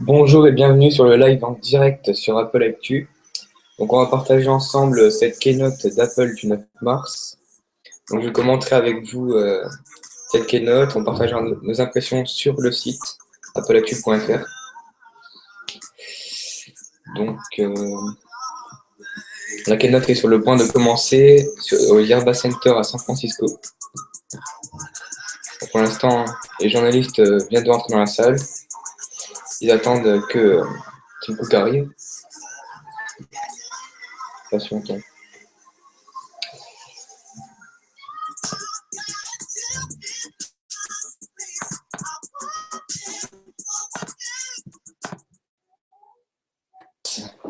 Bonjour et bienvenue sur le live en direct sur Apple Actu. Donc on va partager ensemble cette keynote d'Apple du 9 mars. Donc je commenterai avec vous cette keynote, on partagera nos impressions sur le site AppleActu.fr. Donc la keynote est sur le point de commencer au Yerba Center à San Francisco. Donc, pour l'instant, les journalistes viennent de rentrer dans la salle. Ils attendent que Tim Cook arrive. Pas si longtemps.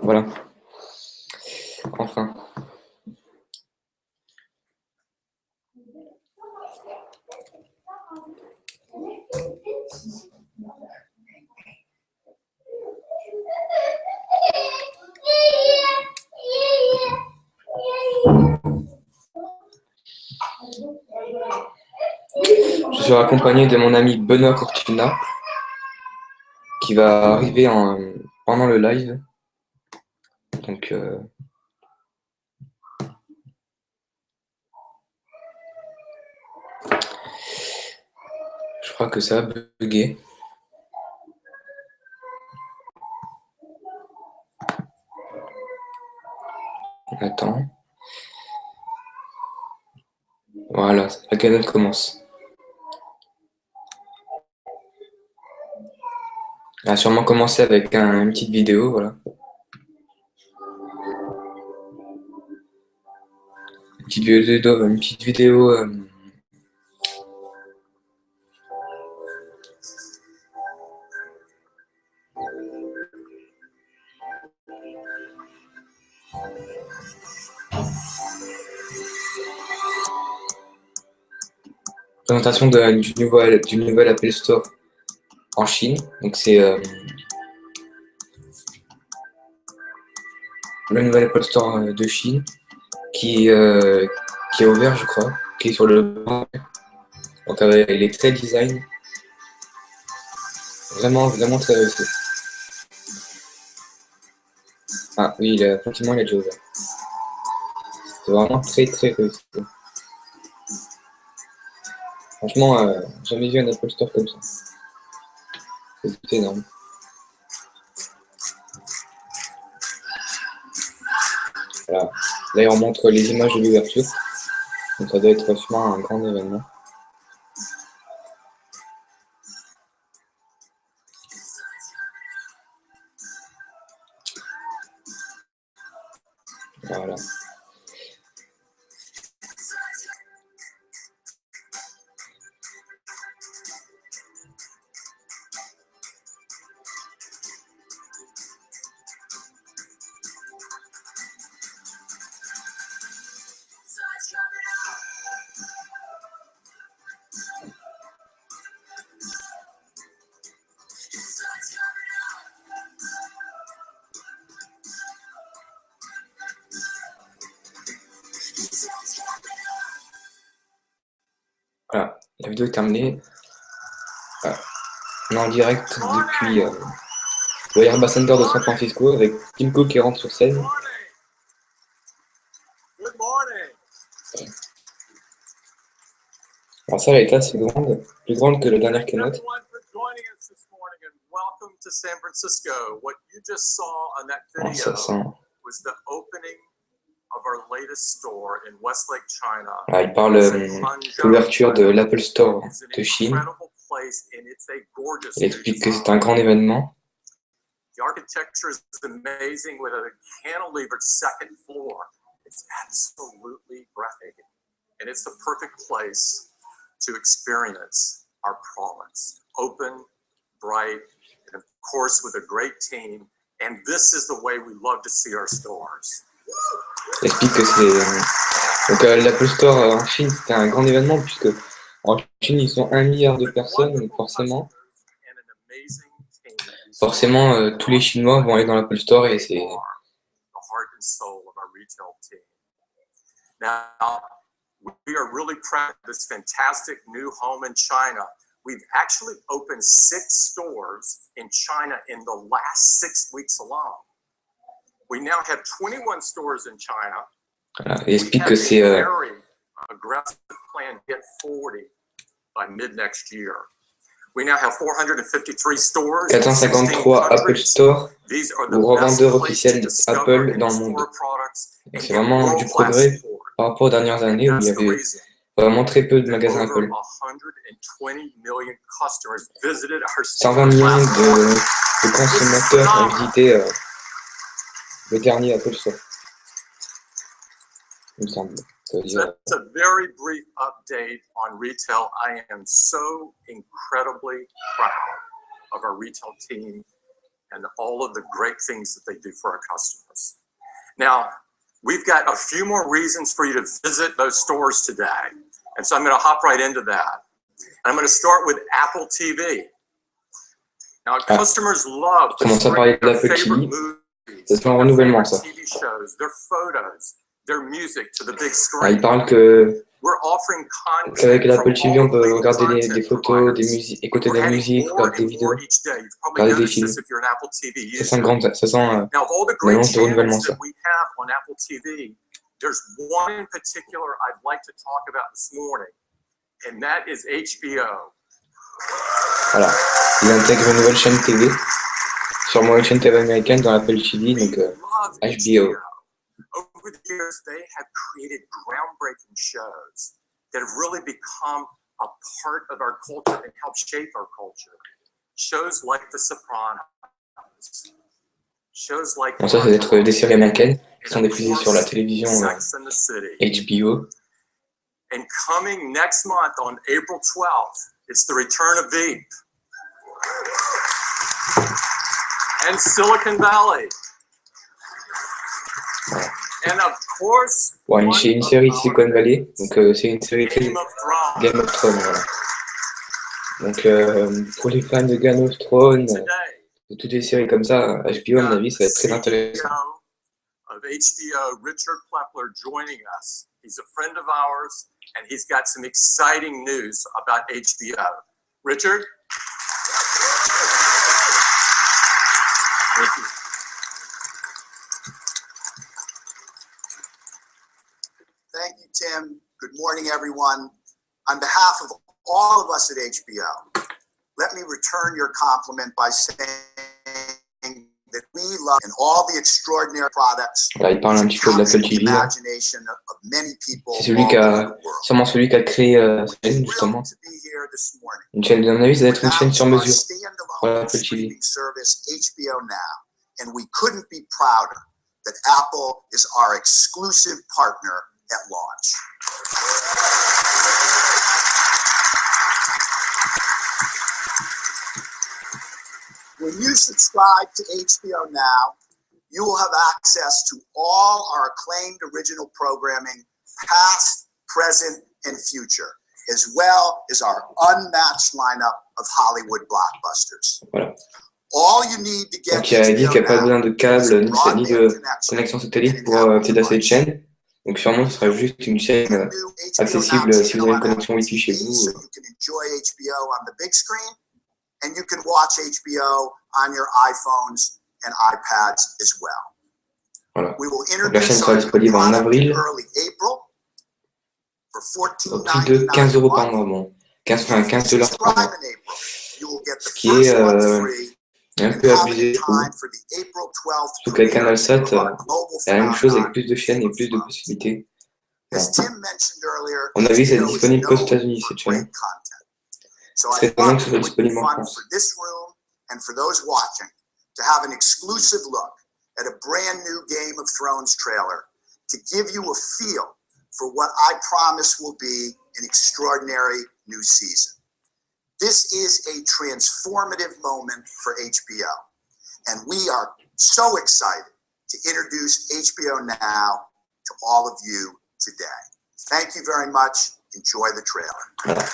Voilà. Enfin. Je suis accompagné de mon ami Benoît Cortina qui va arriver pendant le live. Donc, je crois que ça a bugué. On attend. Voilà, la keynote commence. Elle a sûrement commencé avec une petite vidéo, voilà. Une petite vidéo présentation du nouvel Apple Store en Chine. Donc c'est le nouvel Apple Store de Chine qui est ouvert, je crois, qui est sur le banc. Donc il est très design, vraiment très réussi. Ah oui, effectivement il a déjà ouvert. C'est vraiment très réussi. Franchement, jamais vu un Apple Store comme ça. C'est énorme. Voilà. Là, on montre les images de l'ouverture. Donc, ça doit être sûrement un grand événement. Voilà. Voilà, la vidéo est terminée. Voilà. On est en direct depuis le Yerba Center de San Francisco avec Tim Cook qui rentre sur scène. Alors ça, elle est assez grande, plus grande que la dernière keynote. Alors, ça sent... Voilà, il parle de l'ouverture de l'Apple Store de Chine. Il explique que c'est un grand événement. The architecture is amazing with a cantilevered second floor. It's absolutely breathtaking. And it's the perfect place to experience our promise. Open, bright, and of course with a great team. And this is the way we love to see our stores. Il explique que c'est... Donc l'Apple Store en Chine, c'était un grand événement puisque en Chine, ils sont 1 milliard de personnes, donc forcément tous les Chinois vont aller dans l'Apple Store et c'est... Now, we are really proud of this fantastic new home in China. we've actually opened 6 stores in China in the last 6 weeks alone. We now have 21 stores in China. Voilà. Il explique que c'est very aggressive plan to get 40 by mid next year. We now have 453 stores. 453 Apple Store ou revendeurs officiels Apple dans le monde. C'est vraiment du progrès par rapport aux dernières années où il y avait vraiment très peu de magasins Apple. 120 millions de consommateurs ont visité le dernier Apple Store, il me semble. So that's a very brief update on retail. I am so incredibly proud of our retail team and all of the great things that they do for our customers. Now, we've got a few more reasons for you to visit those stores today. And so I'm going to hop right into that. And I'm going to start with Apple TV. Now, customers love to share their favorite movies, their favorite TV shows, their photos, their music to the big screen. Il parle qu'avec l'Apple TV, on peut regarder des photos, des musiques, écouter de la musique, regarder des vidéos, regarder des films. Ça sent l'annonce de renouvellement, ça. There's one in particular I'd like to talk about this morning, and that is HBO. Voilà, il intègre une nouvelle chaîne TV, sûrement une chaîne TV américaine dans l'Apple TV, donc HBO. Over the years, they have created groundbreaking shows that have really become a part of our culture and helped shape our culture. Shows like The Sopranos. Shows like Bon, ça, c'est d'être des séries américaines qui sont diffusées sur la télévision HBO. And coming next month on April 12th, it's the return of Veep. And Silicon Valley. And of course, ouais, une série Silicon Valley, donc c'est une série Game of Thrones. Voilà. Donc pour les fans de Game of Thrones, de toutes les séries comme ça, HBO, à mon avis, ça va être très intéressant. Of HBO, Richard Plepler, joining us. He's a friend of ours, and he's got some exciting news about HBO. Richard? Thank you. Thank you, Tim. Good morning, everyone. On behalf of all of us at HBO, let me return your compliment by saying that we love and all the extraordinary products. Là, il parle un petit peu de l'Apple TV. C'est sûrement celui qui a créé cette chaîne, justement. Une chaîne, à mon avis, ça va être une chaîne sur mesure pour l'Apple TV. And we couldn't be prouder that Apple is our exclusive partner at launch. When you subscribe to HBO Now, you will have access to all our acclaimed original programming, past, present, and future, as well as our unmatched lineup of Hollywood blockbusters. Voilà. All you need to get donc il a dit qu'il n'y a pas besoin de câble ni de connexion satellite pour accéder à cette chaîne. Donc sûrement ce sera juste une chaîne accessible si vous avez une connexion Wi-Fi chez vous. And you can watch HBO on your iPhones and iPads as well. Voilà. Donc la chaîne sera disponible en avril au prix de 15 € par mois, bon, 15 $ par mois, ce qui est un peu abusé, je trouve. Surtout qu'avec Canal Sat, c'est la même chose avec plus de chaînes et plus de possibilités. Voilà. On a vu que c'est disponible qu'aux États-Unis cette chaîne. C'est étonnant que ce soit disponible en France. And for those watching, to have an exclusive look at a brand new Game of Thrones trailer to give you a feel for what I promise will be an extraordinary new season. This is a transformative moment for HBO, and we are so excited to introduce HBO Now to all of you today. Thank you very much. Enjoy the trailer. Voilà.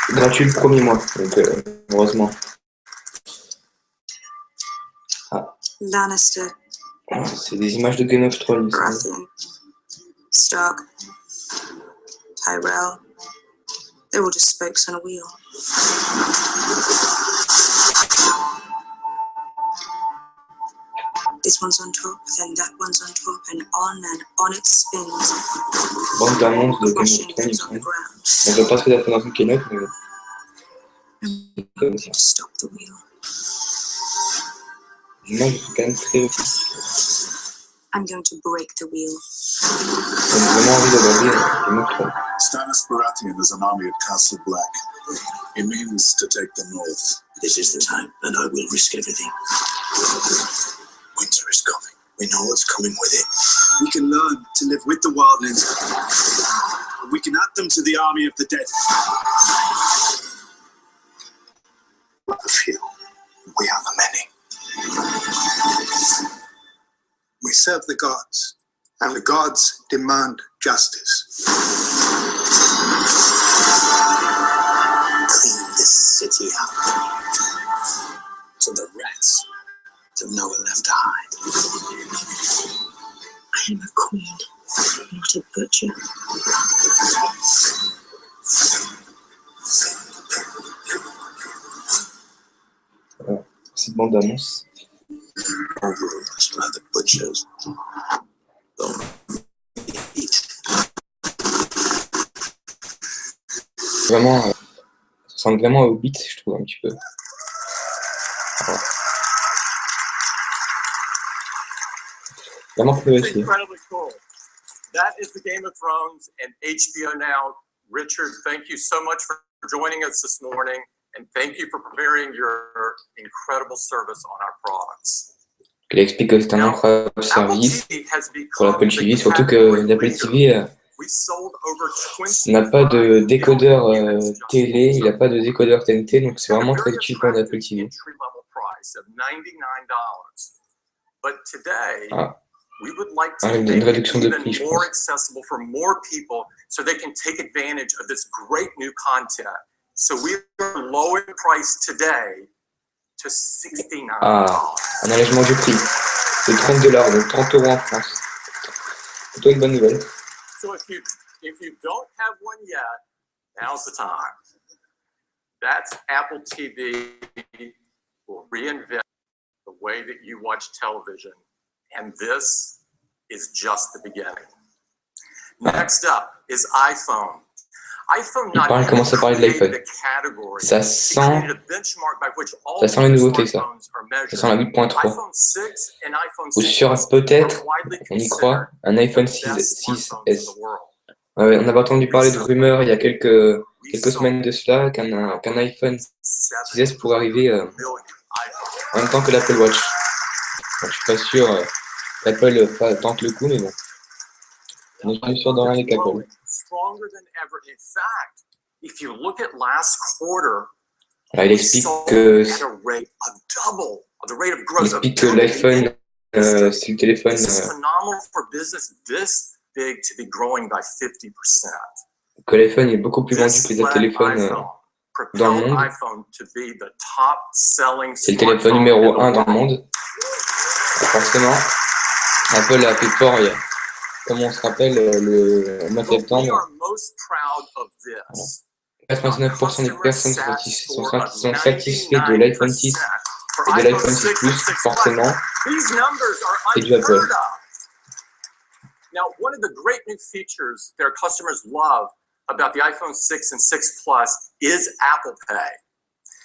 Gratuit le premier mois, donc heureusement. Ah. Lannister. C'est des images de Game of Thrones. Baratheon. Stark. Tyrell. They're all just spokes on a wheel. This one's on top, then that one's on top, and on it spins. Bande d'annonces de keynote. On peut pas se faire dans une keynote, mais I'm going to stop the wheel. moi je suis quand même très. I'm going to break the wheel. J'ai vraiment envie d'aborder Game of Thrones. Stannis Baratheon is an army at Castle Black. He means to take the north. This is the time, and I will risk everything. Winter is coming. We know what's coming with it. We can learn to live with the wildlings. We can add them to the army of the dead. The few. We are the many. We serve the gods, and the gods demand justice. Clean this city out, so the rats have nowhere left to hide. I am a queen, not a butcher. Voilà, cette bande d'annonces. Overalls by the butchers. Vraiment, ça ressemble vraiment au beat, je trouve, un petit peu. Voilà. Vraiment très It's réussi. incredibly cool. That is the Game of Thrones and HBO Now. Richard, thank you so much for joining us this morning, and thank you for preparing your incredible service on our products. Il explique que c'est un incroyable service pour l'Apple TV, surtout que l'Apple TV n'a pas de décodeur télé, il n'a pas de décodeur TNT, donc c'est vraiment très utile pour l'Apple TV. Ah. Une réduction de prix, je pense. Ah, un allègement du prix de 30 $, donc 30 € en France. C'est plutôt une bonne nouvelle. So if you don't have one yet, now's the time. That's Apple TV will reinvent the way that you watch television, and this is just the beginning. Next up is iPhone. Il commence à parler de l'iPhone. Ça sent les nouveautés, ça. Ça sent la 8.3. Ou sur peut-être, on y croit, un iPhone 6S. Ouais, on avait entendu parler de rumeurs il y a quelques semaines de cela qu'un iPhone 6S pourrait arriver en même temps que l'Apple Watch. Donc, je suis pas sûr qu'Apple tente le coup, mais bon. On est plus sûr de rien avec Apple. Alors, il explique que l'iPhone, c'est le téléphone que l'iPhone est beaucoup plus vendu que les autres téléphones dans le monde. C'est le téléphone numéro 1 dans le monde. Forcément, Apple a fait fort, comme on se rappelle, le mois de septembre. 99% des personnes sont satisfaits de l'iPhone 6 et de l'iPhone 6 Plus, forcément, c'est du Apple. Now, one of the great new features their customers love about the iPhone 6 and 6 Plus is Apple Pay.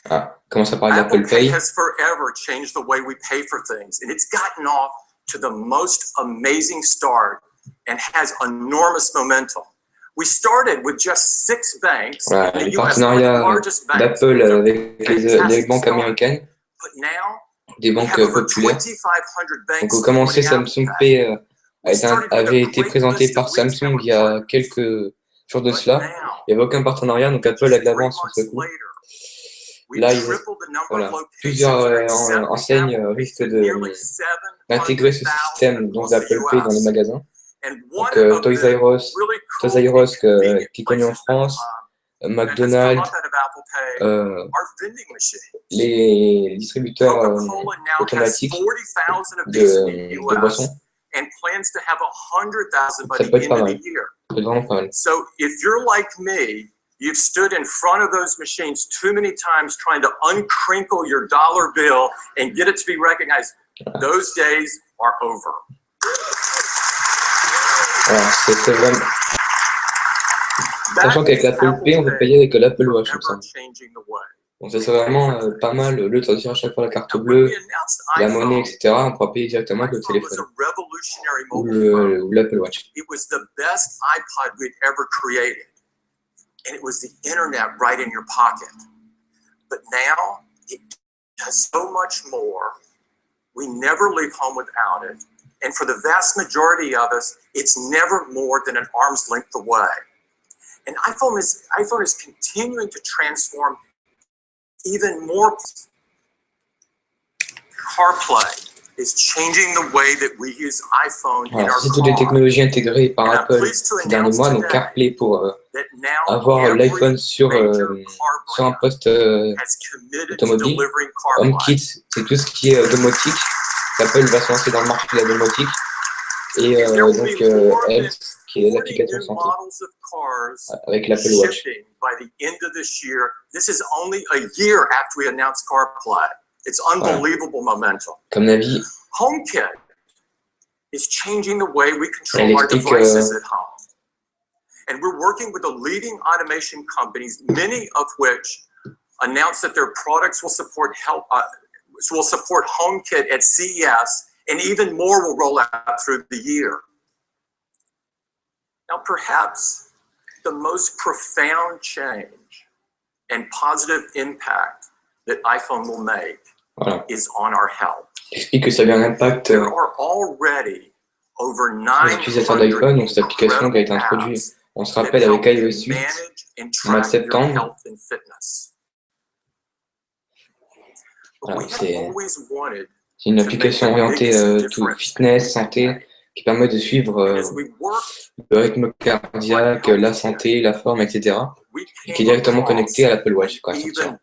Ah, commence à parler d'Apple Apple Pay Pay. has forever changed the way we pay for things, and it's gotten off to the most amazing start and has enormous momentum. We started with just 6 banks. Voilà, les partenariats d'Apple avec les banques américaines, des banques populaires. Donc, au commencé, Samsung Pay avait été présenté par Samsung il y a quelques jours de cela. Il n'y avait aucun partenariat, donc Apple a de l'avance sur ce coup. Là, voilà, plusieurs enseignes risquent d'intégrer ce système d'Apple Pay dans les magasins. Donc, Toys R Us qui est connu en France, McDonald's, les distributeurs automatiques de boissons. Ça peut être pas mal. Ça peut être vraiment pas mal. So if you're like me, You've stood in front of those machines too many times trying to uncrinkle your dollar bill and get it to be recognized. Those days are over. Alors, c'est vraiment... Sachant qu'avec l'Apple Pay, on peut payer avec l'Apple Watch, comme ça. Donc ça c'est vraiment pas mal, au lieu de sortir à chaque fois la carte bleue, la monnaie, etc., on pourra payer directement avec le téléphone ou l'Apple Watch. It was the best iPod we'd ever created. And it was the internet right in your pocket. But now it does so much more. We never leave home without it. And for the vast majority of us, it's never more than an arm's length away. And iPhone is continuing to transform even more. CarPlay is changing the way that we use iPhone in our c'est toutes les technologies intégrées par Apple ces derniers mois, donc CarPlay pour avoir l'iPhone sur un poste automobile. HomeKit, c'est tout ce qui est domotique. Apple va se lancer dans le marché de la domotique. Et donc Health, qui est l'application santé, avec l'Apple Watch. This is only a year after we announced CarPlay. It's unbelievable momentum. Comme avis, HomeKit is changing the way we control our devices at home. And we're working with the leading automation companies, many of which announced that their products will support HomeKit at CES, and even more will roll out through the year. Now, perhaps the most profound change and positive impact that iPhone will make is on our health. Explique que ça a eu un impact There are already over les utilisateurs d'iPhone, donc cette application qui a été introduite, on se rappelle avec iOS 8 au mois de septembre. Voilà, c'est une application orientée tout fitness, santé, qui permet de suivre le rythme cardiaque, la santé, la forme, etc. Et qui est directement connecté à l'Apple Watch quand elle sortira.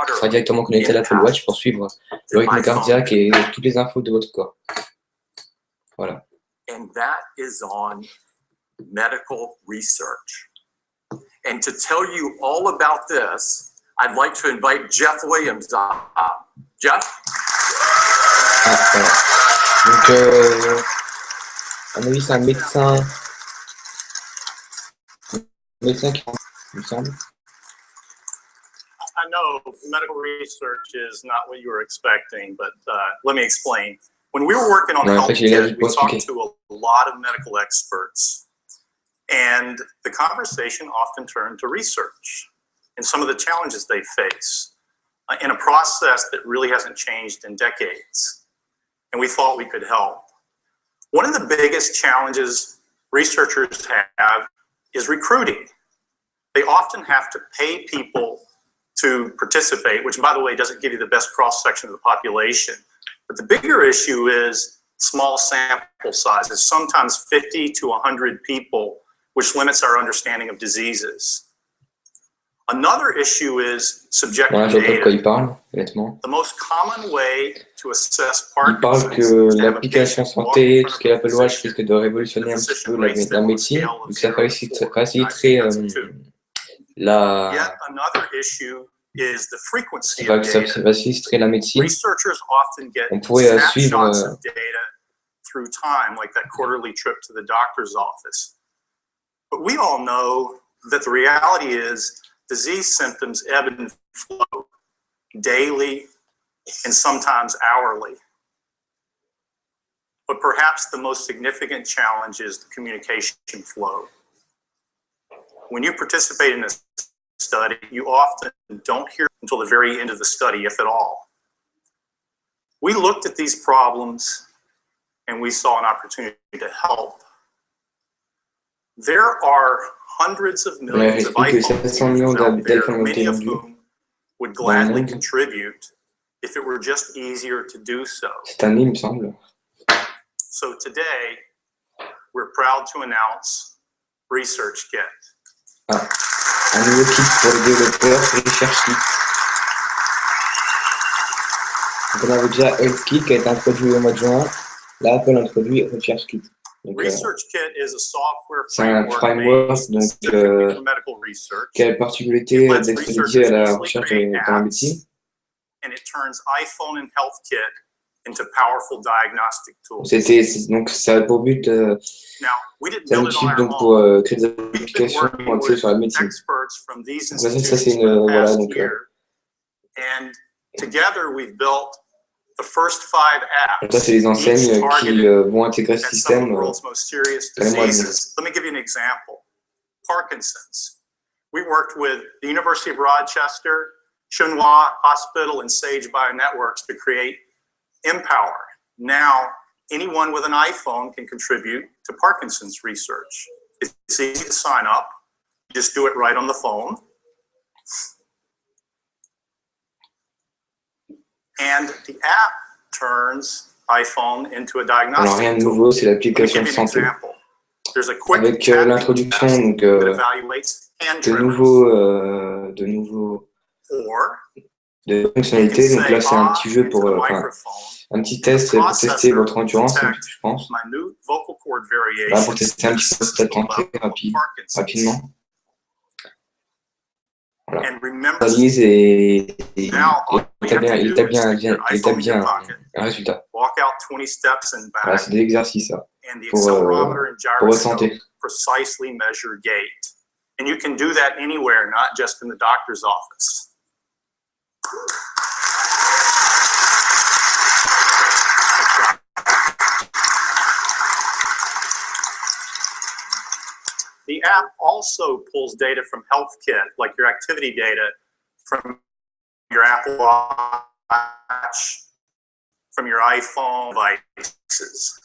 Elle sera directement connecté à l'Apple Watch pour suivre le rythme cardiaque et toutes les infos de votre corps. Voilà. And that is on medical research. And to tell you all about this, I'd like to invite Jeff Williams up. Jeff? Voilà. Donc, à mon avis, c'est un médecin qui, il me semble. I know medical research is not what you were expecting, but let me explain. When we were working on HomeKit, we talked to a lot of medical experts, and the conversation often turned to research and some of the challenges they face in a process that really hasn't changed in decades, and we thought we could help. One of the biggest challenges researchers have is recruiting. They often have to pay people to participate, which, by the way, doesn't give you the best cross-section of the population. But the bigger issue is small sample sizes, sometimes 50 to 100 people, which limits our understanding of diseases. Another issue is subjective data. The most common way to assess Parkinson's que l'application santé, tout ce qui est Apple Watch, risque de révolutionner un petit peu la médecine, donc ça faciliterait Yet another issue is the frequency of ça data. faciliterait la médecine. Researchers often get On pourrait snapshots of data through time, like that quarterly trip to the doctor's office. But we all know that the reality is disease symptoms ebb and flow daily and sometimes hourly. But perhaps the most significant challenge is the communication flow. When you participate in a study, you often don't hear until the very end of the study, if at all. We looked at these problems and we saw an opportunity to help. There are hundreds of millions of iPhones out there, many of whom would gladly contribute if it were just easier to do so. C'est un il me semble. So today, we're proud to announce Research Kit. Un nouveau kit pour les développeurs, Research Kit. Donc on avait déjà Health Kit qui a été introduit au mois de juin. Là, Apple introduit Research Kit. C'est un framework donc, qui a la particularité d'être dédié à la recherche dans la médecine. Donc ça a pour but c'est un outil donc pour créer des applications axées sur la médecine. Donc, ça c'est une voilà donc ça c'est les enseignes qui vont intégrer ce système dans les mois à venir. Let me give you an example. Parkinson's. We worked with the University of Rochester, Chunhua Hospital, and Sage Bionetworks to create Empower. Now, anyone with an iPhone can contribute to Parkinson's research. It's easy to sign up. You just do it right on the phone. And the app turns iPhone into a diagnostic Alors rien de nouveau, c'est l'application de santé. Avec l'introduction donc de fonctionnalités. Donc là c'est un petit jeu pour un petit test pour tester votre endurance, je pense. Là pour tester un petit peu cette entrée rapidement. Voilà. Analyse et il établit un résultat. Voilà, c'est des exercices ça, pour votre santé. And you can do that anywhere, not just in the doctor's office. The app also pulls data from HealthKit, like your activity data from your Apple Watch, from your iPhone devices.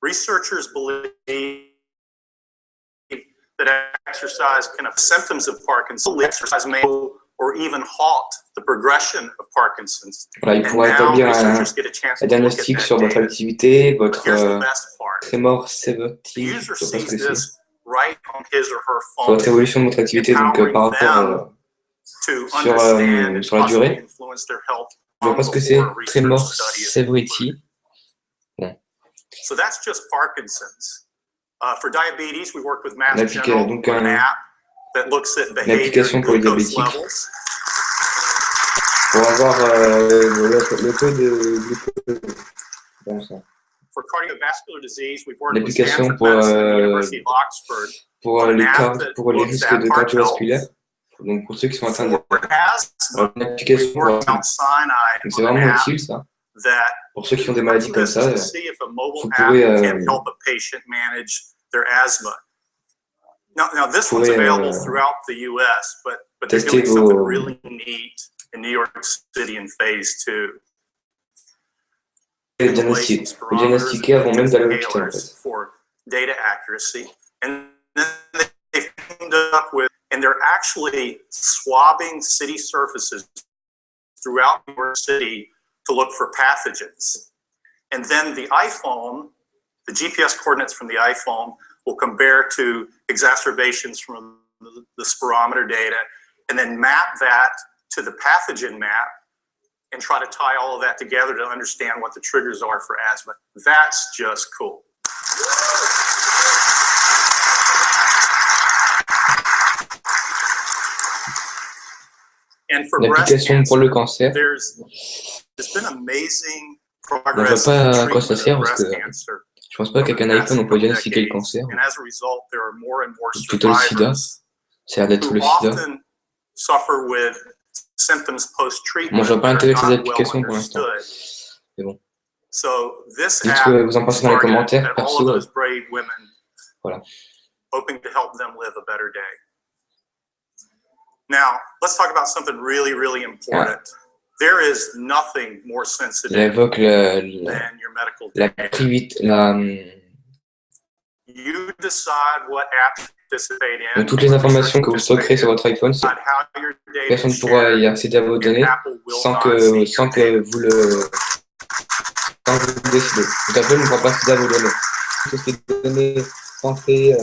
Researchers believe that exercise can have symptoms of Parkinson's. Exercise may or even halt the progression of Parkinson's. Voilà, il pourra établir un diagnostic sur votre activité, votre tremor sérotique, je sais pas ce que c'est. Sur votre évolution de votre activité, donc par rapport sur la durée. Je vois pas ce que c'est, tremor severity. Bon. So that's just Parkinson's. For diabetes, we work with Mass General donc on an app that looks at une behavior application pour les glucose diabétiques levels. pour avoir le taux de glucose. Bon, ça. For cardiovascular disease, we've worked with L'application Stanford Medicine and the University of Oxford pour on an app that les looks risques at de heart health. cardiovasculaire. Donc pour ceux qui sont atteints de For asthma, une application we pour worked Mount Sinai donc c'est on an vraiment app utile ça. that Pour ceux qui ont des maladies comme ça, to see if a mobile vous app pourrez can help a patient manage their asthma. Now this one's available throughout the U.S., but they're doing something really neat in New York City in phase 2. diagnostiquer avant même d'aller à l'hôpital en fait. For data accuracy, and then they've teamed up with, and they're actually swabbing city surfaces throughout New York City to look for pathogens. And then the iPhone, the GPS coordinates from the iPhone will compare to exacerbations from the spirometer data, and then map that to the pathogen map and try to tie all of that together to understand what the triggers are for asthma. That's just cool. And for breast cancer, there's been amazing progress in treatment of breast cancer. Je pense pas qu'avec un iPhone on peut diagnostiquer le cancer. Plutôt le sida. Ça a l'air d'être le sida. Moi, je vois pas l'intérêt de ces applications pour l'instant. Mais bon. Dites ce que vous en pensez dans les commentaires, perso. Voilà. Now, let's talk about something really, really important. There is nothing more sensitive il évoque than your medical data. You decide what apps participate in. Donc, toutes les informations que vous stockerez sur votre iPhone, personne ne pourra y accéder à vos données sans que vous le décidez. Donc, Apple ne pourra pas accéder à vos données. Tout ce qui est données santé,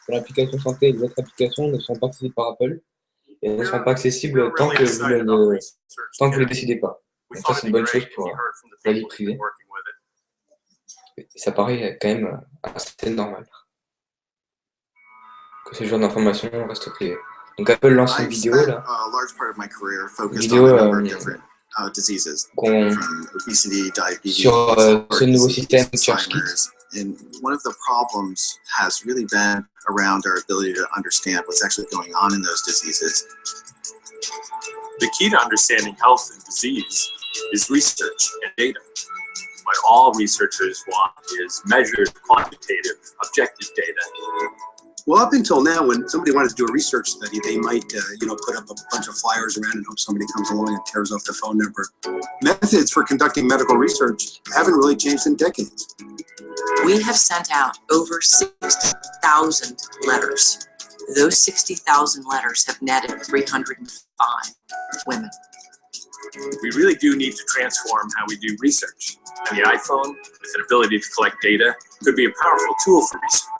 l'application santé et les autres applications ne sont pas accessibles par Apple. Et ne sont pas accessibles tant que vous ne les décidez pas. Donc ça, c'est une bonne chose pour la vie privée. Ça paraît quand même assez normal que ce genre d'information reste privé. Donc Apple lance une vidéo là, sur ce nouveau système Search Kit. And one of the problems has really been around our ability to understand what's actually going on in those diseases. The key to understanding health and disease is research and data. What all researchers want is measured, quantitative, objective data. Well, up until now, when somebody wanted to do a research study, they might, put up a bunch of flyers around and hope somebody comes along and tears off the phone number. Methods for conducting medical research haven't really changed in decades. We have sent out over 60,000 letters. Those 60,000 letters have netted 305 women. We really do need to transform how we do research. And the iPhone, with an ability to collect data, could be a powerful tool for research.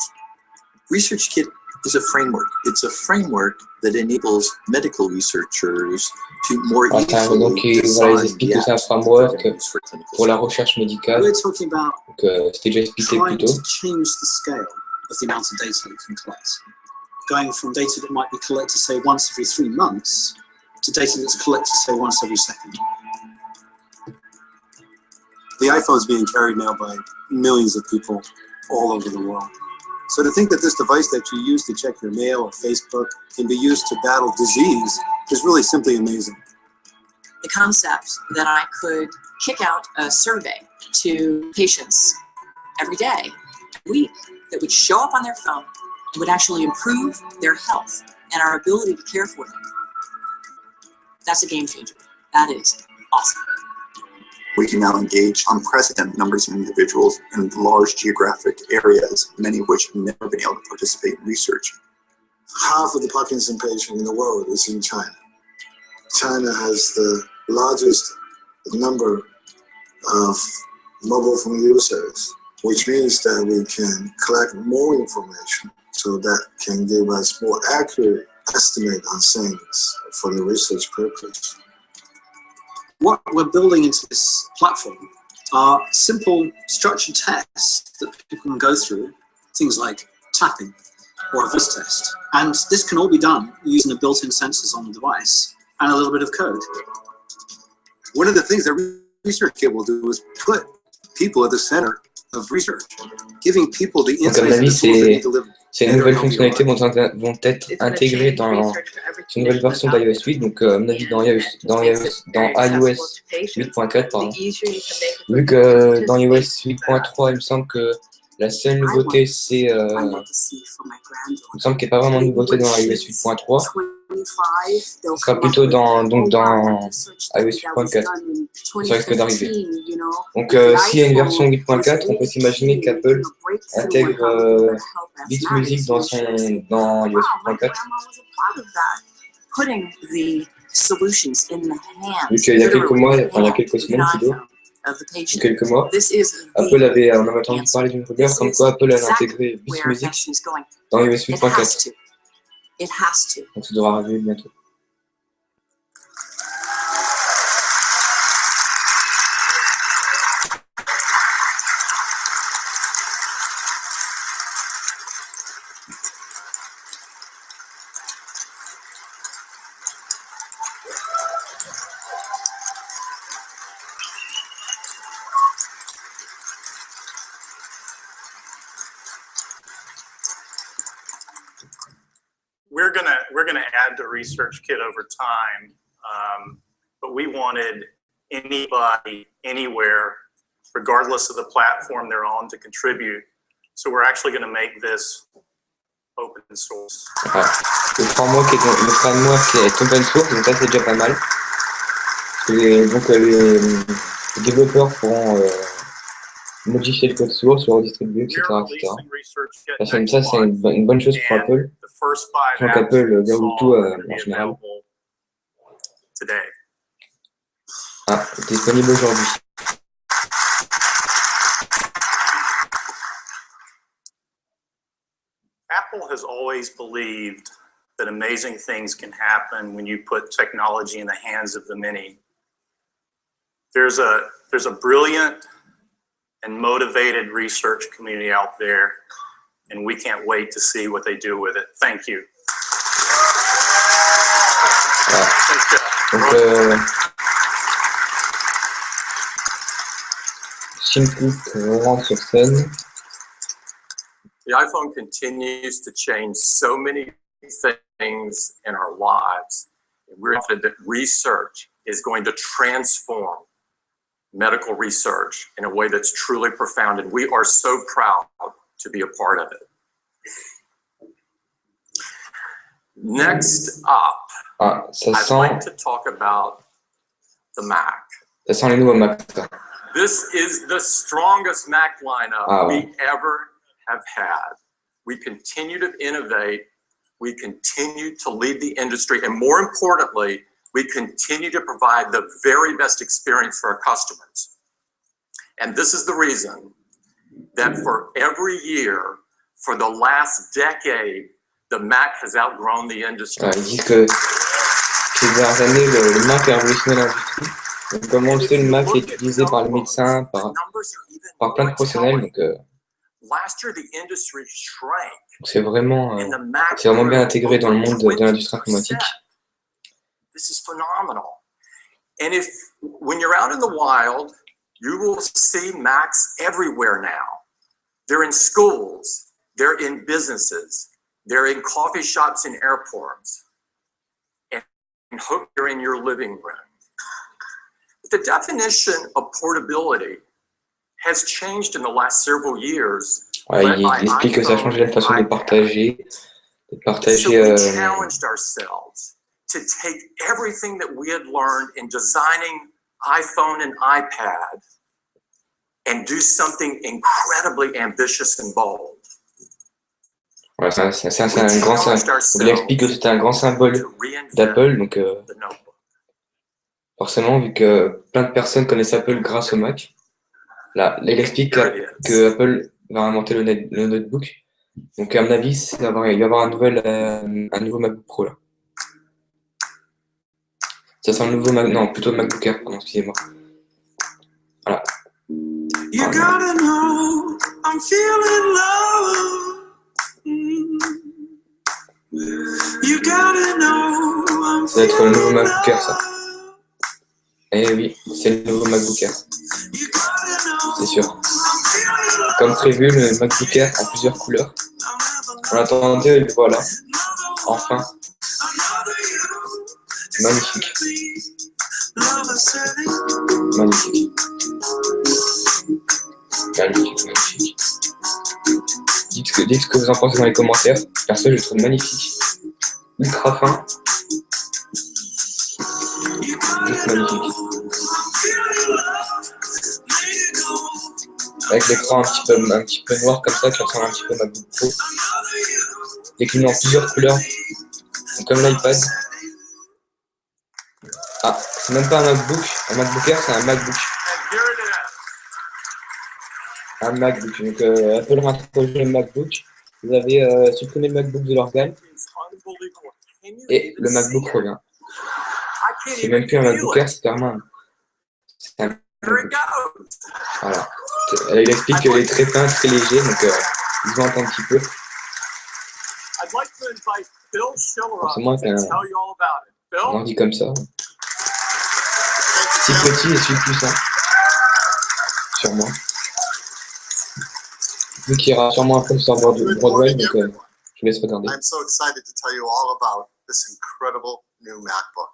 Research Kit is a framework. It's a framework that enables medical researchers to more easily donc voilà, ils expliquent que c'est un framework pour la recherche médicale. Donc c'était déjà expliqué plus tôt. Change the scale of the amount of data you can collect. Going from data that might be collected, say, once every 3 months, to data that's collected, say, once every second. The iPhone is being carried now by millions of people all over the world. So to think that this device that you use to check your mail or Facebook can be used to battle disease is really simply amazing. The concept that I could kick out a survey to patients every day, every week, that would show up on their phone and would actually improve their health and our ability to care for them. That's a game changer. That is awesome. We can now engage unprecedented numbers of individuals in large geographic areas, many of which have never been able to participate in research. Half of the Parkinson patients in the world is in China. China has the largest number of mobile phone users, which means that we can collect more information so that can give us more accurate estimate on things for the research purpose. What we're building into this platform are simple structured tests that people can go through, things like tapping or a voice test. And this can all be done using the built-in sensors on the device and a little bit of code. One of the things that Research Kit will do is put people at the center of research, giving people the insights and the tools they need to live. Ces nouvelles fonctionnalités vont être intégrées dans une nouvelle version d'iOS 8, donc à mon avis dans iOS 8.4, pardon. Vu que dans iOS 8.3, il me semble que la seule nouveauté c'est, il me semble qu'il n'y a pas vraiment de nouveauté dans iOS 8.3. Ce sera plutôt dans iOS 8.4. Ça risque d'arriver. Donc s'il y a une version 8.4, on peut s'imaginer qu'Apple intègre Beats Music dans iOS 8.4. Vu qu'il y a quelques mois, enfin il y a quelques semaines plutôt, ou quelques mois, Apple avait, on avait entendu parler d'une rumeur comme quoi Apple allait intégrer Beats Music dans iOS 8.4. Donc ça devra arriver bientôt. We're gonna add the Research Kit over time, but we wanted anybody, anywhere, regardless of the platform they're on, to contribute. So we're actually going to make this open source. Le framework est open source, donc ça c'est déjà pas mal. Et donc les développeurs pourront modifier le code source, le redistribuer, etc. Ça c'est une bonne chose pour Apple. Je crois qu'Apple verrouille tout en général. Disponible aujourd'hui. Apple has always believed that amazing things can happen when you put technology in the hands of the many. There's a brilliant and motivated research community out there, and we can't wait to see what they do with it. Thank you. Donc, Tim Cook rentre sur scène. The iPhone continues to change so many things in our lives. We're confident that research is going to transform medical research in a way that's truly profound, and we are so proud to be a part of it. Next up, I'd like to talk about the Mac. Ça sent les nouveaux Mac. This is the strongest Mac lineup we ever have had. We continue to innovate, we continue to lead the industry, and more importantly, we continue to provide the very best experience for our customers. And this is the reason that for every year, for the last decade, the Mac has outgrown the industry. Ils disent que ces dernières années, le Mac a révolutionné l'industrie. Donc, comme on le sait, le Mac est utilisé par les médecins, par plein de professionnels. Donc, c'est vraiment bien intégré dans le monde de l'industrie informatique. This is phenomenal. And when you're out in the wild, you will see Macs everywhere now. They're in schools, they're in businesses, they're in coffee shops and airports, and hope they're in your living room. The definition of portability has changed in the last several years. Il explique que ça a changé la façon de partager. So we challenged ourselves to take everything that we had learned in designing iPhone and iPad and do something incredibly ambitious and bold. Ouais, il explique que c'était un grand symbole d'Apple, donc forcément, vu que plein de personnes connaissent Apple grâce au Mac, là il explique que Apple va inventer le notebook. Donc à mon avis, il va y avoir un nouveau MacBook Pro là. Ça sent le nouveau Mac, non, plutôt le MacBook Air, pardon, excusez-moi. Voilà. You gotta know I'm feeling love. You gotta know I'm ça va être le nouveau MacBook Air, ça. Eh oui, c'est le nouveau MacBook Air. C'est sûr. Comme prévu, le MacBook Air a plusieurs couleurs. On attendait, le voilà. Enfin. Magnifique. Magnifique. Magnifique. Dites ce que vous en pensez dans les commentaires. Perso, je le trouve magnifique. Ultra fin. Juste magnifique. Avec l'écran un petit peu noir comme ça, qui ressemble un petit peu à MacBook Pro. Décliné en plusieurs couleurs. Donc, comme l'iPad. Ah, c'est même pas un MacBook Air, c'est un MacBook. Un MacBook. Donc Apple réintroduit le MacBook. Vous avez supprimé le MacBook de l'organe. Et le MacBook revient. C'est même plus un MacBook Air, c'est carrément un MacBook. Voilà. Il explique qu'il est très fin, très léger, donc ils vont entendre un petit peu. Forcément, c'est un ordi comme ça. Si petit et si puissant. Sûrement. Vu qu'il y aura sûrement un peu sur Broadway, donc je vous laisse regarder. I'm so excited to tell you all about this incredible new MacBook.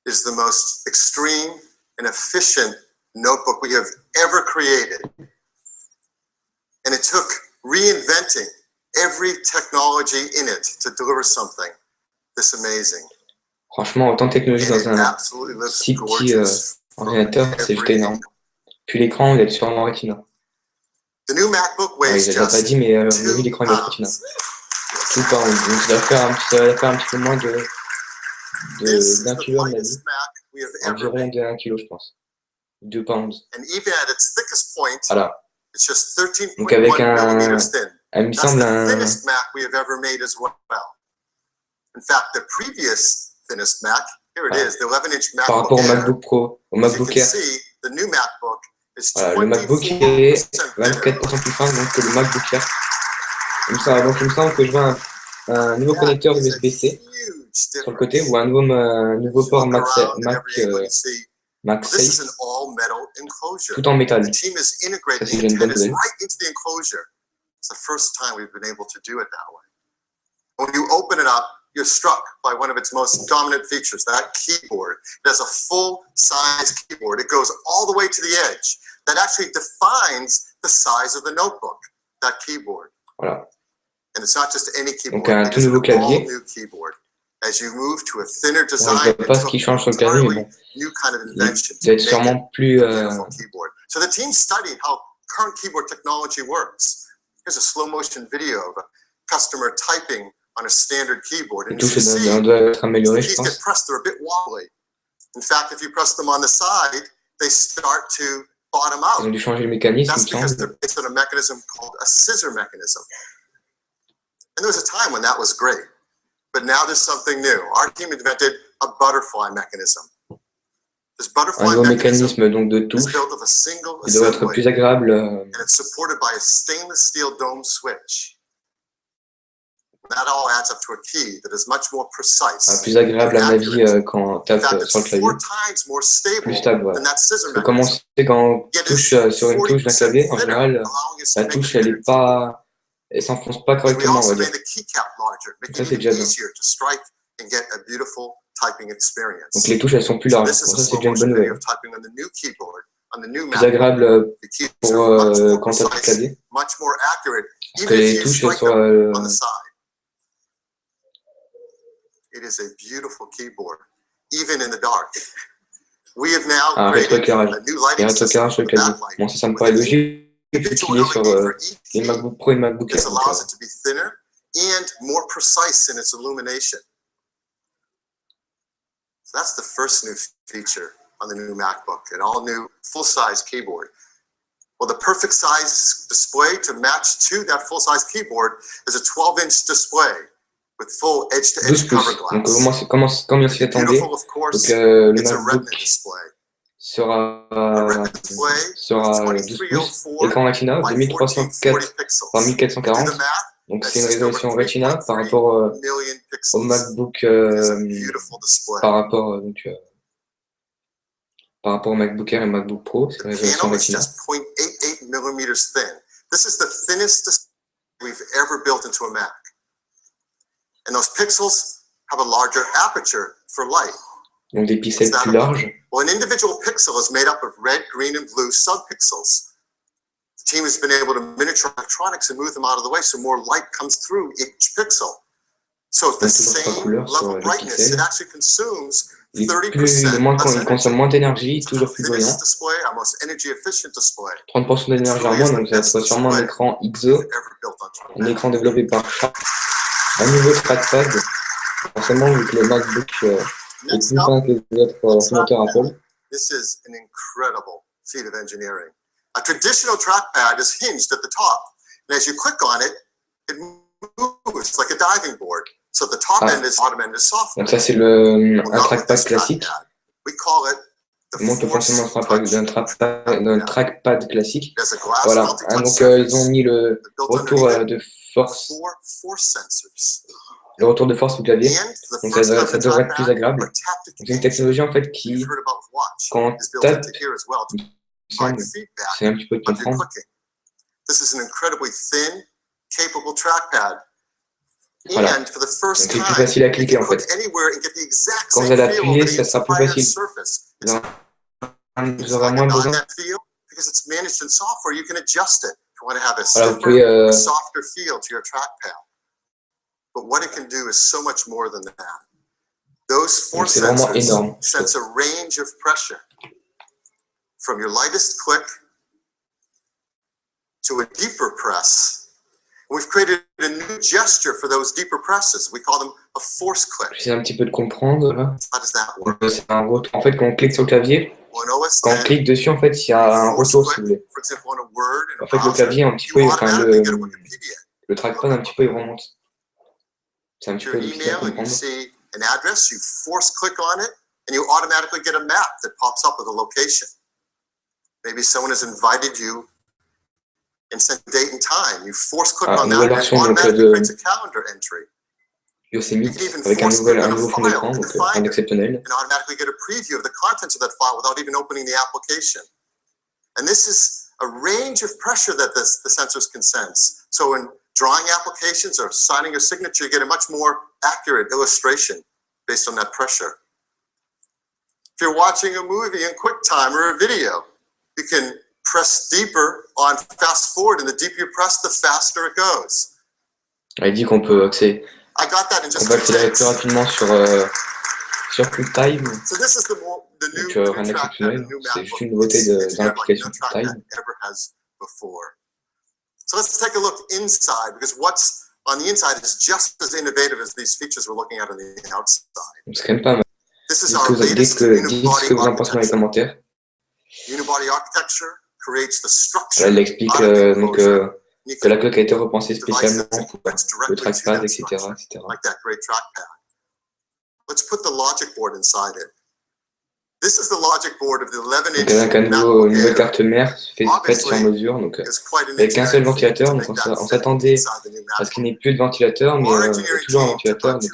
It's the most extreme and efficient notebook we have ever created. And it took reinventing every technology in it to deliver something this amazing. Franchement, autant de technologie dans un si petit ordinateur, c'est juste énorme. Puis l'écran, il est sûrement Retina. The new MacBook weighs il n'a pas dit, mais oui, l'écran il est Retina. Tout par donc ça va faire un petit peu moins d'un kilo, à mon avis. Environ d'1 kilo, je pense. 2 pounds. Voilà. Donc avec il me semble par rapport au MacBook Pro, au MacBook Air. Voilà, le MacBook est 24% plus fin donc, que le MacBook Air. Donc il me semble que je vois un nouveau connecteur USB-C sur le côté ou un nouveau port MagSafe, tout en métal. Ça, c'est une bonne nouvelle. It's the first time we've been able to do it that way. When you open it up, you're struck by one of its most dominant features, that keyboard. It has a full-size keyboard. It goes all the way to the edge. That actually defines the size of the notebook, that keyboard. Voilà. And it's not just any keyboard. Donc un tout nouveau clavier. As you move to a thinner Bon, je design, ne vois pas ce qui change sur le clavier, mais bon, il doit être sûrement plus... So the team studied how current keyboard technology works. Here's a slow motion video of a customer typing on a standard keyboard. Les touches doivent être améliorées, je pense. Get pressed, they're a bit wobbly. In fact, if you press them on the side, they start to bottom out. Ils ont dû changer le mécanisme, That's il me because semble. they're based on a mechanism called a scissor mechanism. And there was a time when that was great. But now there's something new. Our team invented a butterfly mechanism. Un nouveau mécanisme donc de touche qui doit être plus agréable. Plus agréable à mon avis quand on tape sur le clavier. Plus stable, voilà. Parce que comme on sait quand on touche sur une touche d'un clavier, en général, la touche elle s'enfonce pas correctement, on va dire. Ça c'est déjà bien. Donc les touches elles sont plus larges, ça c'est déjà une bonne nouvelle. Plus agréable pour quand on tape le clavier. Parce que les touches elles sont... Un rétroéclairage. Il y a un rétroéclairage sur le clavier. Bon, ça me paraît logique qu'il est sur les MacBook Pro et MacBook Air. So that's the first new feature on the new MacBook, an all-new full-size keyboard. Well, the perfect size display to match to that full-size keyboard is a 12-inch display with full edge-to-edge cover glass. Donc, comme on s'y attendait, donc, le MacBook sera 12 pouces, écran Retina, 2304 par 1440. Donc c'est une résolution Retina par rapport au MacBook, par rapport au MacBook Air et MacBook Pro, c'est une résolution Retina. This is the thinnest display we've ever built into a Mac. And those pixels have a larger aperture for light. Donc des pixels plus larges. Well, an individual pixel is made up of red, green, and blue subpixels. The team has been able to miniaturize electronics and move them out of the way so more light comes through each pixel. So at the same level of brightness, it actually consumes 30% il consomme moins d'énergie, toujours plus brillant. 30% d'énergie en moins, donc ça sera sûrement un écran XO, un écran développé par Sharp, un nouveau trackpad, forcément vu que le MacBook est plus fin que les autres ordinateurs Apple. This is an incredible feat of engineering. A traditional trackpad is hinged at the top, and as you click on it, it moves like a diving board. So the top end is bottom end is soft. Donc ça c'est un trackpad classique. We call it the montre le fonctionnement d'un trackpad classique. Voilà. Donc ils ont mis le retour de force. Le retour de force au clavier. Donc ça devrait être plus agréable. C'est une technologie en fait qui, quand on tape, c'est un petit peu de comprendre. This is an incredibly thin, capable trackpad. Voilà. Donc c'est plus facile à cliquer en fait. Quand vous allez appuyer, ça sera plus facile. Vous aurez moins besoin. Voilà, vous pouvez But what it can do is so much more than that. Those four sensors sense a range of pressure from your lightest click to a deeper press. We've created a new gesture for those deeper presses. We call them a force click. J'essaie un petit peu de comprendre là. How does that work? C'est un retour. En fait, quand on clique sur le clavier, quand on clique dessus, en fait, il y a un retour, si vous voulez. En fait, le clavier, un petit peu, enfin, le trackpad, un petit peu, il remonte. C'est un petit peu difficile à comprendre. An address, you force click on it, and you automatically get a map that pops up with a location. Maybe someone has invited you and sent date and time. You force click on that and it automatically creates a calendar entry. Yosemite avec un nouveau fond d'écran, donc un exceptionnel. And automatically get a preview of the contents of that file without even opening the application. And this is a range of pressure that the sensors can sense. So in drawing applications or signing a signature, you get a much more accurate illustration based on that pressure. If you're watching a movie in QuickTime or a video, you can press deeper on fast forward, and the deeper you press, the faster it goes. Il dit qu'on peut accélérer plus rapidement sur QuickTime. So this is the Donc rien d'exceptionnel, c'est juste une nouveauté dans l'application QuickTime. So let's take a look inside, because what's on the inside is just as innovative as these features we're looking at on the outside. C'est quand même pas mal. This is our latest Dites ce que vous en pensez dans les commentaires. Unibody architecture creates the structure. Là, il explique donc que la coque a été repensée spécialement pour le trackpad, etc., etc. Like that great trackpad. Let's put the logic board inside it. This is the logic board of the 11-inch. Donc avec une nouvelle carte mère faite sur mesure, donc avec un seul ventilateur, donc on s'attendait à ce qu'il n'y ait plus de ventilateur, mais toujours un ventilateur. Donc,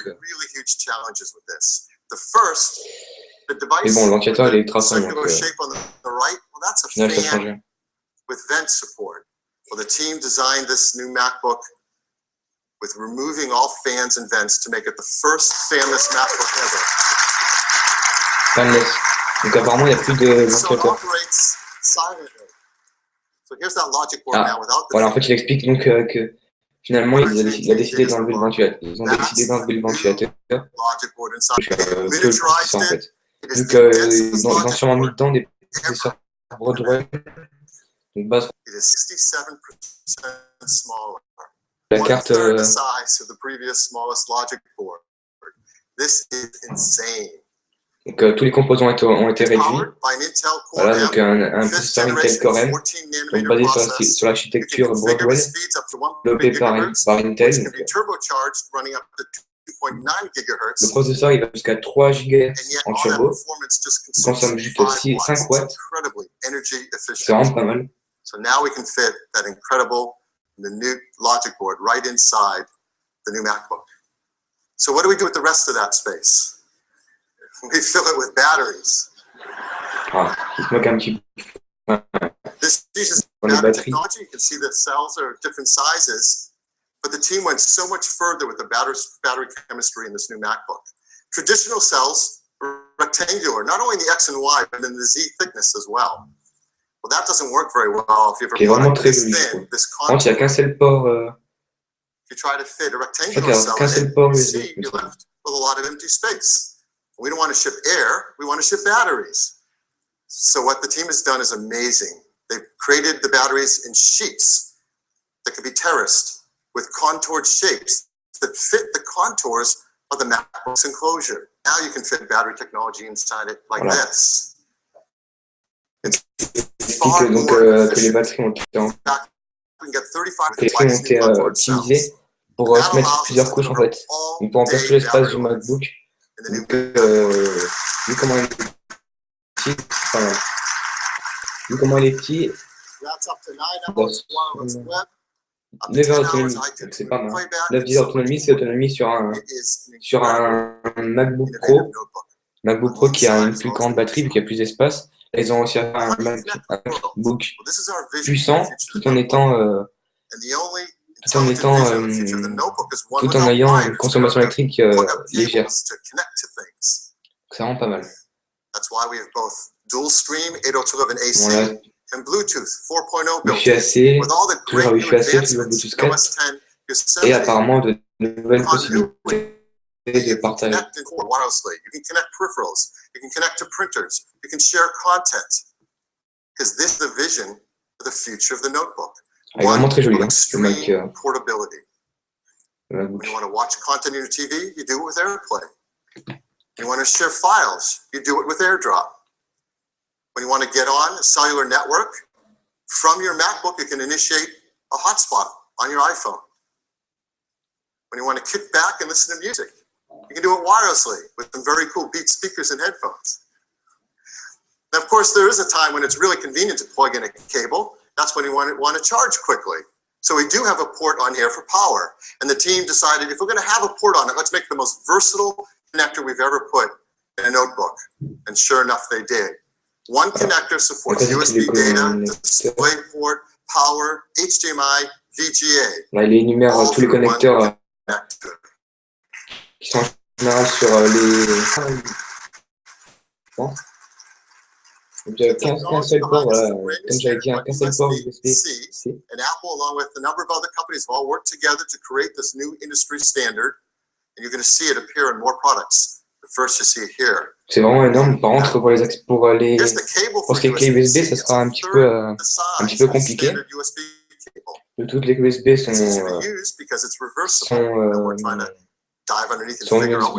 mais bon, le ventilateur il est ultra fin, donc au final ça change rien. With vent support. Well, the team designed this new MacBook with removing all fans and vents to make it the first fanless MacBook ever. Fanless. Donc apparemment il n'y a plus de ventilateur. Voilà, en fait il explique donc que finalement il a décidé d'enlever le ventilateur. Ils ont décidé d'enlever le ventilateur. Que le processeur en fait. Donc ils ont sûrement mis dedans des processeurs Broadway. Donc base. La carte. Donc tous les composants ont été réduits. Voilà, donc un processeur Intel Core M, donc basé sur l'architecture Broadwell, développé par Intel. Donc, le processeur il va jusqu'à 3 GHz en turbo. Il consomme juste 5 watts. C'est vraiment pas mal. So now we can fit that the new logic board right inside the new MacBook. So what do we do with the rest of that space? We fill it with batteries. Il se moque un petit peu. This uses battery technology. You can see the cells are different sizes, but the team went so much further with the battery chemistry in this new MacBook. Traditional cells are rectangular, not only in the X and Y, but in the Z thickness as well. Well, that doesn't work very well if you've ever bought this thin, this contour. Il n'y a qu'un seul port. If you try to fit a rectangular cell in, you see you're left with a lot of empty space. We don't want to ship air, we want to ship batteries. So what the team has done is amazing. They've created the batteries in sheets that can be terraced with contoured shapes that fit the contours of the MacBook's enclosure. Now you can fit battery technology inside it like this. It's far donc, more que les batteries ont été optimisées pour se mettre plusieurs couches en fait. Donc pour remplir tout l'espace du MacBook. Donc, vu comment il est petit, enfin, vu comment il est petit, 9 heures d'autonomie, donc c'est pas mal. 9-10 heures d'autonomie, c'est autonomie sur un MacBook Pro qui a une plus grande batterie, vu qu'il y a plus d'espace. Ils ont aussi un MacBook puissant, tout en ayant une consommation électrique légère. C'est vraiment pas mal. Voilà. Wi-Fi AC, toujours Wi-Fi AC, toujours Bluetooth 4, et apparemment de nouvelles possibilités de partage. Il est vraiment très joli, hein, le Mac. When you want to watch content on your TV, you do it with AirPlay. You want to share files, you do it with AirDrop. When you want to get on a cellular network, from your MacBook, you can initiate a hotspot on your iPhone. When you want to kick back and listen to music, you can do it wirelessly with some very cool Beats speakers and headphones. And of course, there is a time when it's really convenient to plug in a cable. That's when you want to charge quickly. So we do have a port on here for power. And the team decided if we're going to have a port on it, let's make the most versatile connector we've ever put in a notebook. And sure enough, they did. One connector supports USB data, DisplayPort, power, HDMI, VGA. Là, il énumère tous les connecteurs qui sont en général sur les... Donc, qu'un seul port, voilà, comme j'avais dit, qu'un seul port USB-C. And Apple, along with a number of other companies, have all worked together to create this new industry standard. And you're going to see it appear in more products. But first, you see it here. C'est vraiment énorme. Par contre, pour ce qui est clé USB, ça sera un petit peu compliqué. De toutes les clés USB sont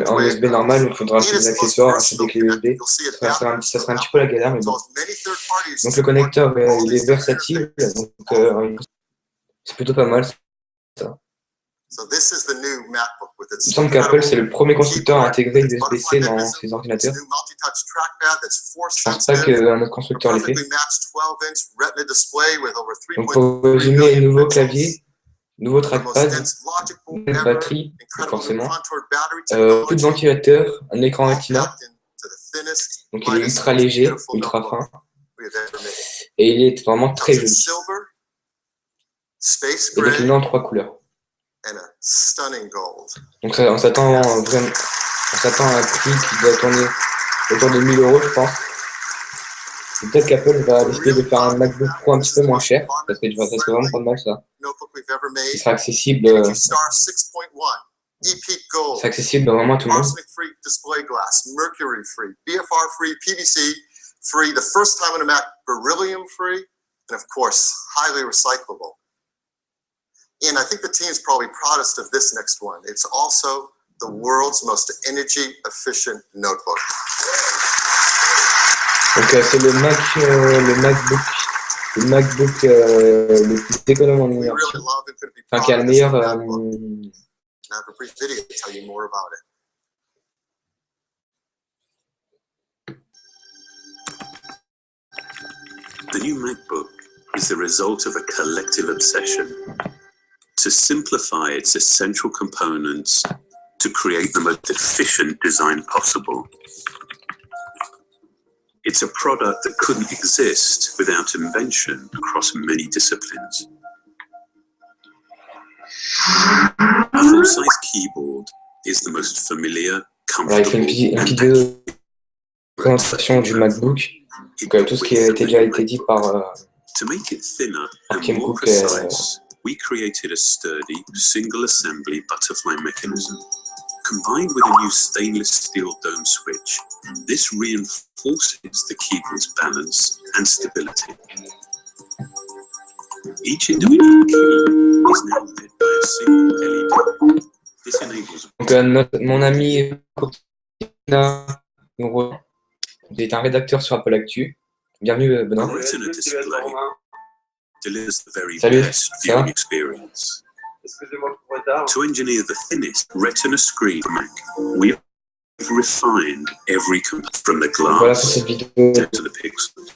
en USB normal, donc il faudra acheter des accessoires, acheter des clés USB. Ça sera un petit peu la galère, mais bon. Donc le connecteur, il est versatile, donc c'est plutôt pas mal. Ça. Il me semble qu'Apple, c'est le premier constructeur à intégrer l'USB-C dans ses ordinateurs. Je ne pense pas qu'un autre constructeur l'ait fait. Donc pour résumer, nouveau clavier, nouveau trackpad, une batterie, forcément, plus de ventilateur, un écran Retina, donc il est ultra léger, ultra fin, et il est vraiment très joli. Et décliné en 3 couleurs. Donc ça, on s'attend à un prix qui doit tourner autour de 1000 €, je pense. Peut-être qu'Apple va décider de faire un MacBook Pro un petit peu moins cher, parce que ça serait vraiment pas mal ça. Il sera accessible, vraiment à tout le monde. The first time on a Mac, beryllium free, and of course, highly recyclable. And I think the team's probably proudest of this next one. It's also the world's most energy efficient notebook. Donc c'est le MacBook le plus économe en énergie, enfin qui a le meilleur. The new MacBook is the result of a collective obsession to simplify its essential components to create the most efficient design possible. It's a product that couldn't exist without invention across many disciplines. A full-size keyboard is the most familiar, comfortable, une vidéo présentation du MacBook, donc tout ce qui a déjà été dit par To make it thinner and Tim more Cook. precise, we created a sturdy, single-assembly butterfly mechanism. Combined with a new stainless steel dome switch, this reinforces the keyboard's balance and stability. Each individual key is now lit by a single LED. This enables... Donc mon ami Cortina est un rédacteur sur AppleActu. Bienvenue Benoît. Delivers the very Salut, best viewing experience. To engineer the thinnest Retina screen for Mac, we've refined every component from the Voilà pour glass cette vidéo. down to the pixels.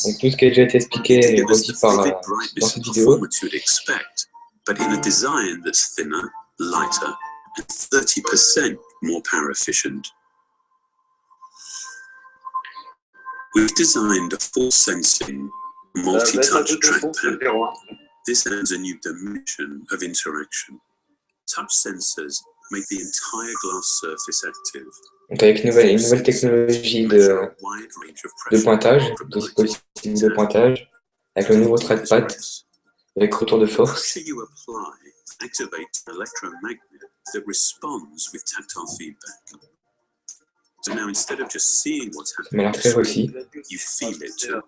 Donc tout ce qui a déjà été expliqué est redit dans cette vidéo. You'd expect, but in a design that's thinner, lighter, and 30% more power efficient. We've designed a full-sensing, multi-touch trackpad. This adds a new dimension of interaction. Touch sensors make the entire glass surface active. Donc avec une nouvelle technologie de pointage, de dispositif de pointage, avec le nouveau trackpad, avec retour de force. You apply activates an electromagnet that responds with tactile feedback. So now instead of just seeing what's Ça m'a l'air très réussi. you feel it too.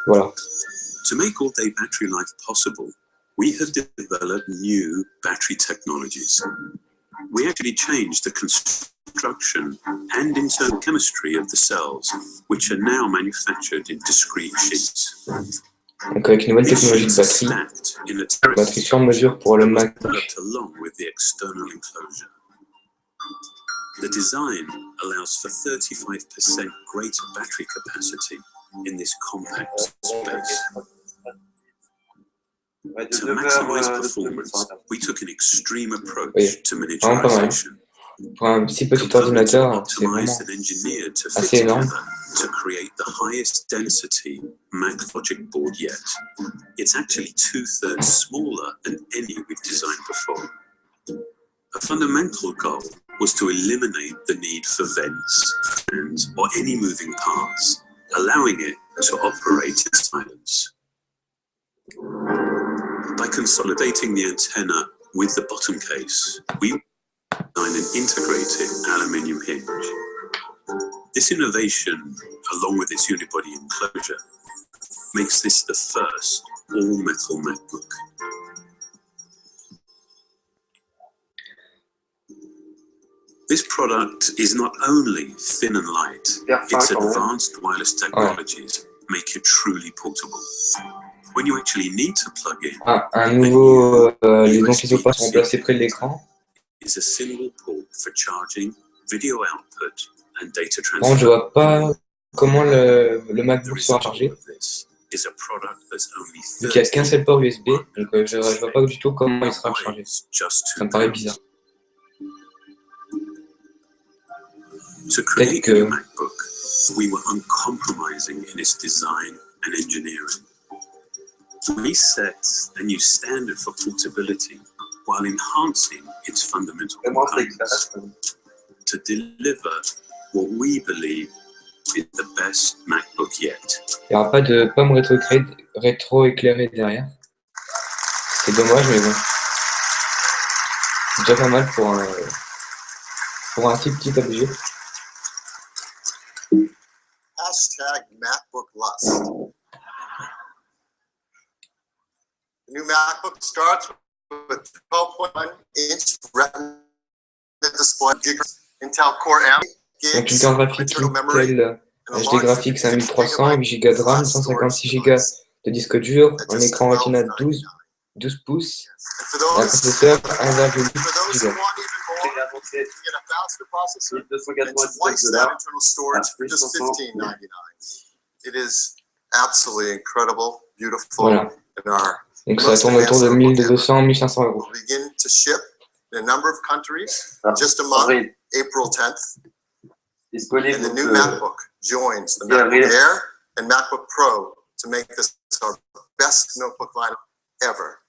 Voilà. To make all-day battery life possible, we have developed new battery technologies. We actually changed the construction and internal chemistry of the cells, which are now manufactured in discrete sheets. Donc avec une nouvelle technologie de batterie sur mesure pour le MacBook. Along with the external enclosure. The design allows for 35% greater battery capacity in this compact space. To maximize performance, we took an extreme approach to miniaturization. Pour un si petit ordinateur, c'est vraiment assez énorme. To create the highest density Mac logic board yet. It's actually 2/3 smaller than any we've designed before. A fundamental goal was to eliminate the need for vents, fans, or any moving parts, allowing it to operate in silence. By consolidating the antenna with the bottom case, we designed an integrated aluminium hinge. This innovation, along with its unibody enclosure, makes this the first all-metal MacBook. This product is not only thin and light, its advanced wireless technologies make it truly portable. When you actually need to plug in, les amplis sont placés près de l'écran. Is a single port for charging, video output, and data transfer. Bon, je vois pas comment le MacBook sera chargé. Vu qu'il n'y a qu'un seul port USB, donc je ne vois pas du tout comment il sera chargé. Ça me paraît bizarre. To create a MacBook, we were uncompromising in its design and engineering. We set a new standard for portability while enhancing its fundamental components to deliver what we believe is the best MacBook yet. Il n'y aura pas de pomme rétro-éclairée derrière. C'est dommage, mais bon. C'est déjà pas mal pour un si petit objet. Hashtag MacBook Lust. The new MacBook starts with 12.1-inch Retina display, Intel Core M, donc une carte graphique Intel HD graphique 5300, 8 Go de RAM, 156 Go de disque dur, un écran Retina 12 pouces, et un processeur 1,8 Go. Voilà. Donc ça tourne autour de 1200 1500 €. In a number of countries, just a month, April 10th, and the new MacBook joins the MacBook Air and MacBook Pro to make this our best notebook lineup ever.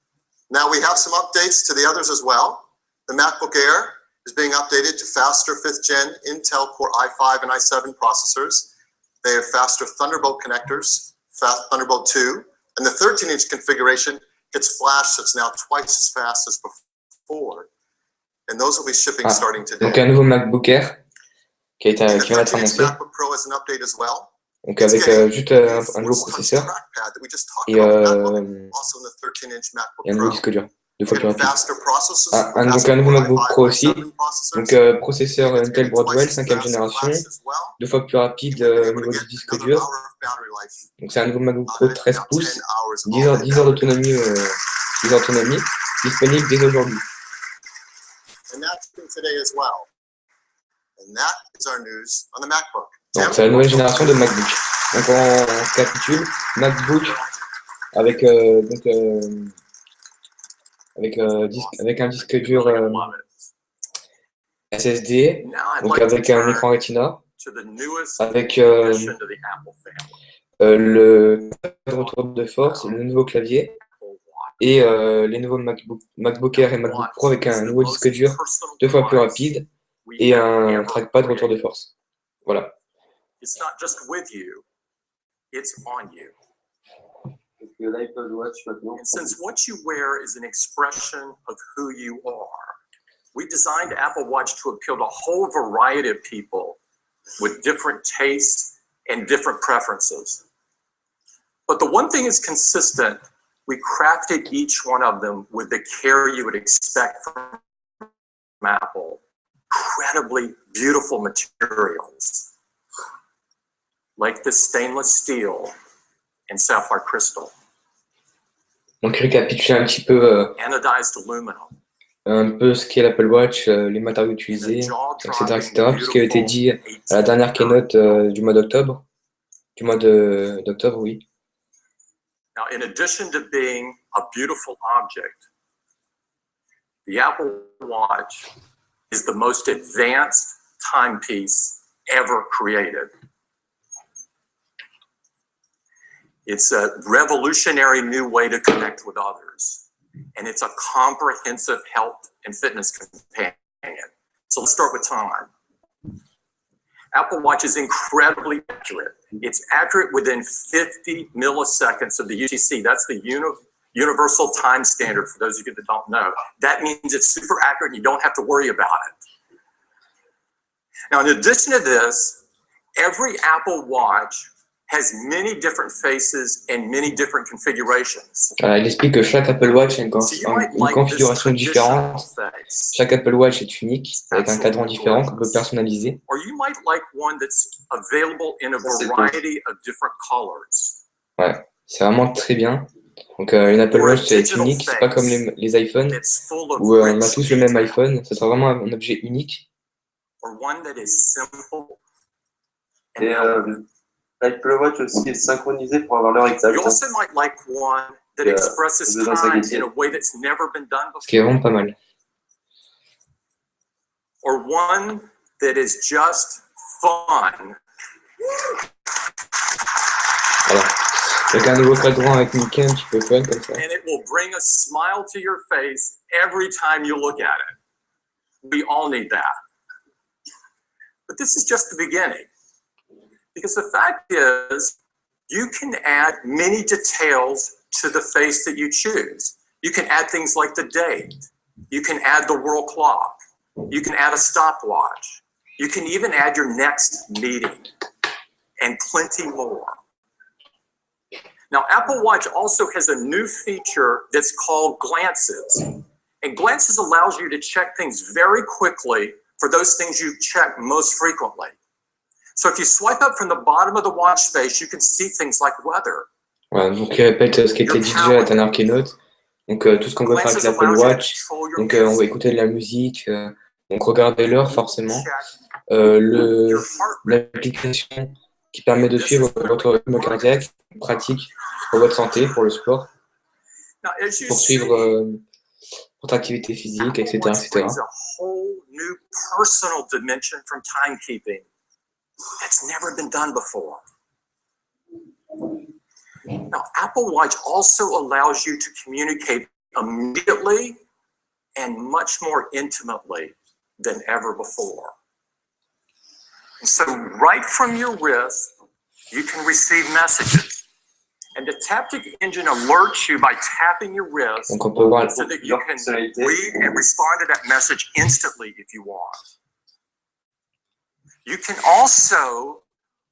Now we have some updates to the others as well. The MacBook Air is being updated to faster 5th gen Intel Core i5 and i7 processors. They have faster Thunderbolt connectors, Thunderbolt 2, and the 13-inch configuration gets flash that's now twice as fast as before. And those will be shipping starting today. Donc un nouveau MacBook Air qui va être annoncé. Donc avec juste un nouveau processeur et un nouveau disque dur, 2 fois plus rapide. Donc un nouveau MacBook Pro aussi. Donc processeur Intel Broadwell 5e génération, 2 fois plus rapide au niveau du disque dur. Donc c'est un nouveau MacBook Pro 13 pouces, 10 heures d'autonomie disponible dès aujourd'hui. Donc c'est la nouvelle génération de MacBook. Donc on récapitule, MacBook avec un disque dur SSD, donc avec un écran Retina, avec le retour de force, le nouveau clavier et les nouveaux MacBook Air et MacBook Pro avec un nouveau disque dur 2 fois plus rapide et un trackpad retour de force. Voilà. It's not just with you, it's on you. And since what you wear is an expression of who you are, we designed Apple Watch to appeal to a whole variety of people with different tastes and different preferences. But the one thing is consistent, we crafted each one of them with the care you would expect from Apple. Incredibly beautiful materials, like this stainless steel and sapphire crystal. Donc récapituler un petit peu anodized aluminum, un peu ce qu'est l'Apple Watch, les matériaux utilisés, etc., etc. Tout ce qui a été dit à la dernière keynote du mois d'octobre. Oui. Now, in addition to being a beautiful object, the Apple Watch is the most advanced timepiece ever created. It's a revolutionary new way to connect with others, and it's a comprehensive health and fitness companion. So let's start with time. Apple Watch is incredibly accurate. It's accurate within 50 milliseconds of the UTC. That's the universal time standard for those of you that don't know. That means it's super accurate and you don't have to worry about it. Now, in addition to this, every Apple Watch has many different faces and many different configurations. Il explique que chaque Apple Watch a une configuration différente. Chaque Apple Watch est unique, avec un cadran différent qu'on peut personnaliser. Or you might like one that's available in a variety of different colors. Ouais, c'est vraiment très bien. Donc une Apple Watch est unique, c'est pas comme les iPhones où on a tous le même iPhone. Ça sera vraiment un objet unique. Or one that is simple. Et l'Apple Watch aussi est synchronisé pour avoir l'heure exacte. You also might like one that expresses time in a way that's never been done before. Ce qui est vraiment pas mal. Or one that is just fun. Voilà. Avec un nouveau cadran avec Mickey un petit peu fun comme ça. And it will bring a smile to your face every time you look at it. We all need that. But this is just the beginning. Because the fact is, you can add many details to the face that you choose. You can add things like the date. You can add the world clock. You can add a stopwatch. You can even add your next meeting and plenty more. Now, Apple Watch also has a new feature that's called Glances. And Glances allows you to check things very quickly for those things you check most frequently. So if you swipe up from the bottom of the watch face, you can see things like weather. Voilà, donc il répète ce qui était dit déjà à la dernière keynote. Donc tout ce qu'on peut faire avec l'Apple Watch. Donc on va écouter de la musique, donc regarder l'heure forcément. L'application qui permet de suivre votre rythme cardiaque, pratique pour votre santé, pour le sport, pour suivre votre activité physique, etc., etc. That's never been done before. Now, Apple Watch also allows you to communicate immediately and much more intimately than ever before. And so right from your wrist, you can receive messages. And the Taptic engine alerts you by tapping your wrist so that you can read and respond to that message instantly if you want. You can also,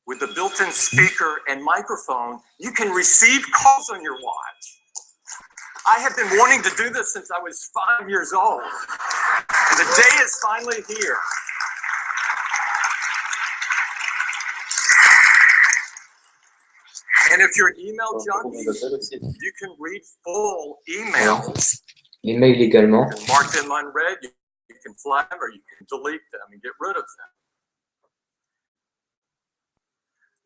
with the built-in speaker and microphone, you can receive calls on your watch. I have been wanting to do this since I was 5 years old. And the day is finally here. And if you're an email junkie, you can read full emails. Email également. You can mark them unread, you can flag them, or you can delete them and get rid of them.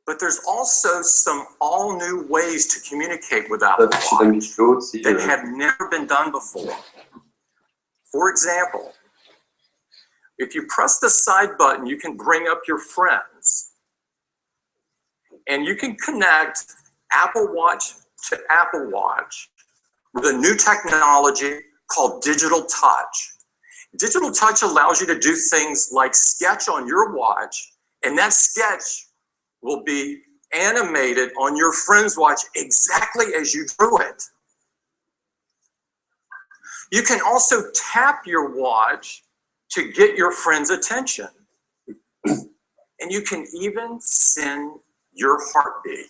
But there's also some all-new ways to communicate with Apple Watch that have never been done before. For example, if you press the side button, you can bring up your friends. And you can connect Apple Watch to Apple Watch with a new technology called Digital Touch. Digital Touch allows you to do things like sketch on your watch, and that sketch will be animated on your friend's watch exactly as you drew it. You can also tap your watch to get your friend's attention. And you can even send your heartbeat.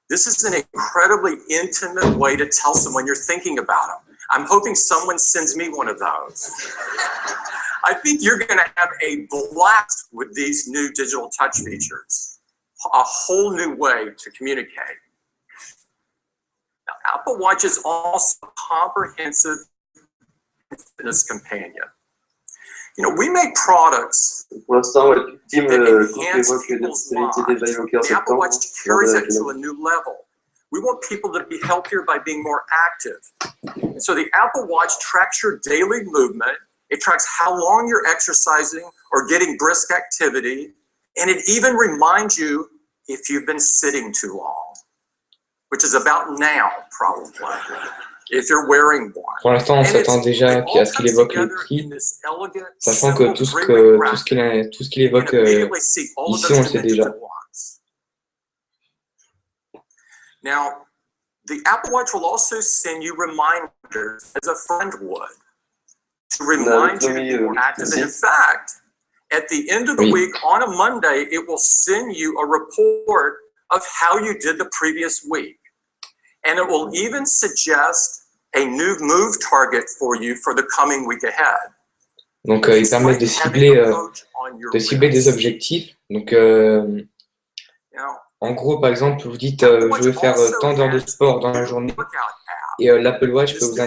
This is an incredibly intimate way to tell someone you're thinking about them. I'm hoping someone sends me one of those. I think you're going to have a blast with these new digital touch features. A whole new way to communicate. Now, Apple Watch is also comprehensive fitness companion. You know, we make products Pour l'instant, ouais, Tim that Cook enhance évoque des people's fonctionnalités déjà lives. évoquées en The Apple septembre. Watch carries it to a new level. We want people to be healthier by being more active. And so the Apple Watch tracks your daily movement. It tracks how long you're exercising or getting brisk activity. And it even reminds you if you've been sitting too long, which is about now, probably, if you're wearing one. Pour l'instant, on s'attend déjà à ce qu'il évoque le prix, sachant que tout ce qu'il évoque ici, on le sait déjà. Now, the Apple Watch will also send you reminders as a friend would to remind you to be more active. And in fact, at the end of the week, on a Monday, it will send you a report of how you did the previous week. And it will even suggest a new move target for you for the coming week ahead. Donc, il permet de cibler des objectifs. Donc, en gros, par exemple, vous dites je veux faire tant d'heures de sport dans la journée et l'Apple Watch peut vous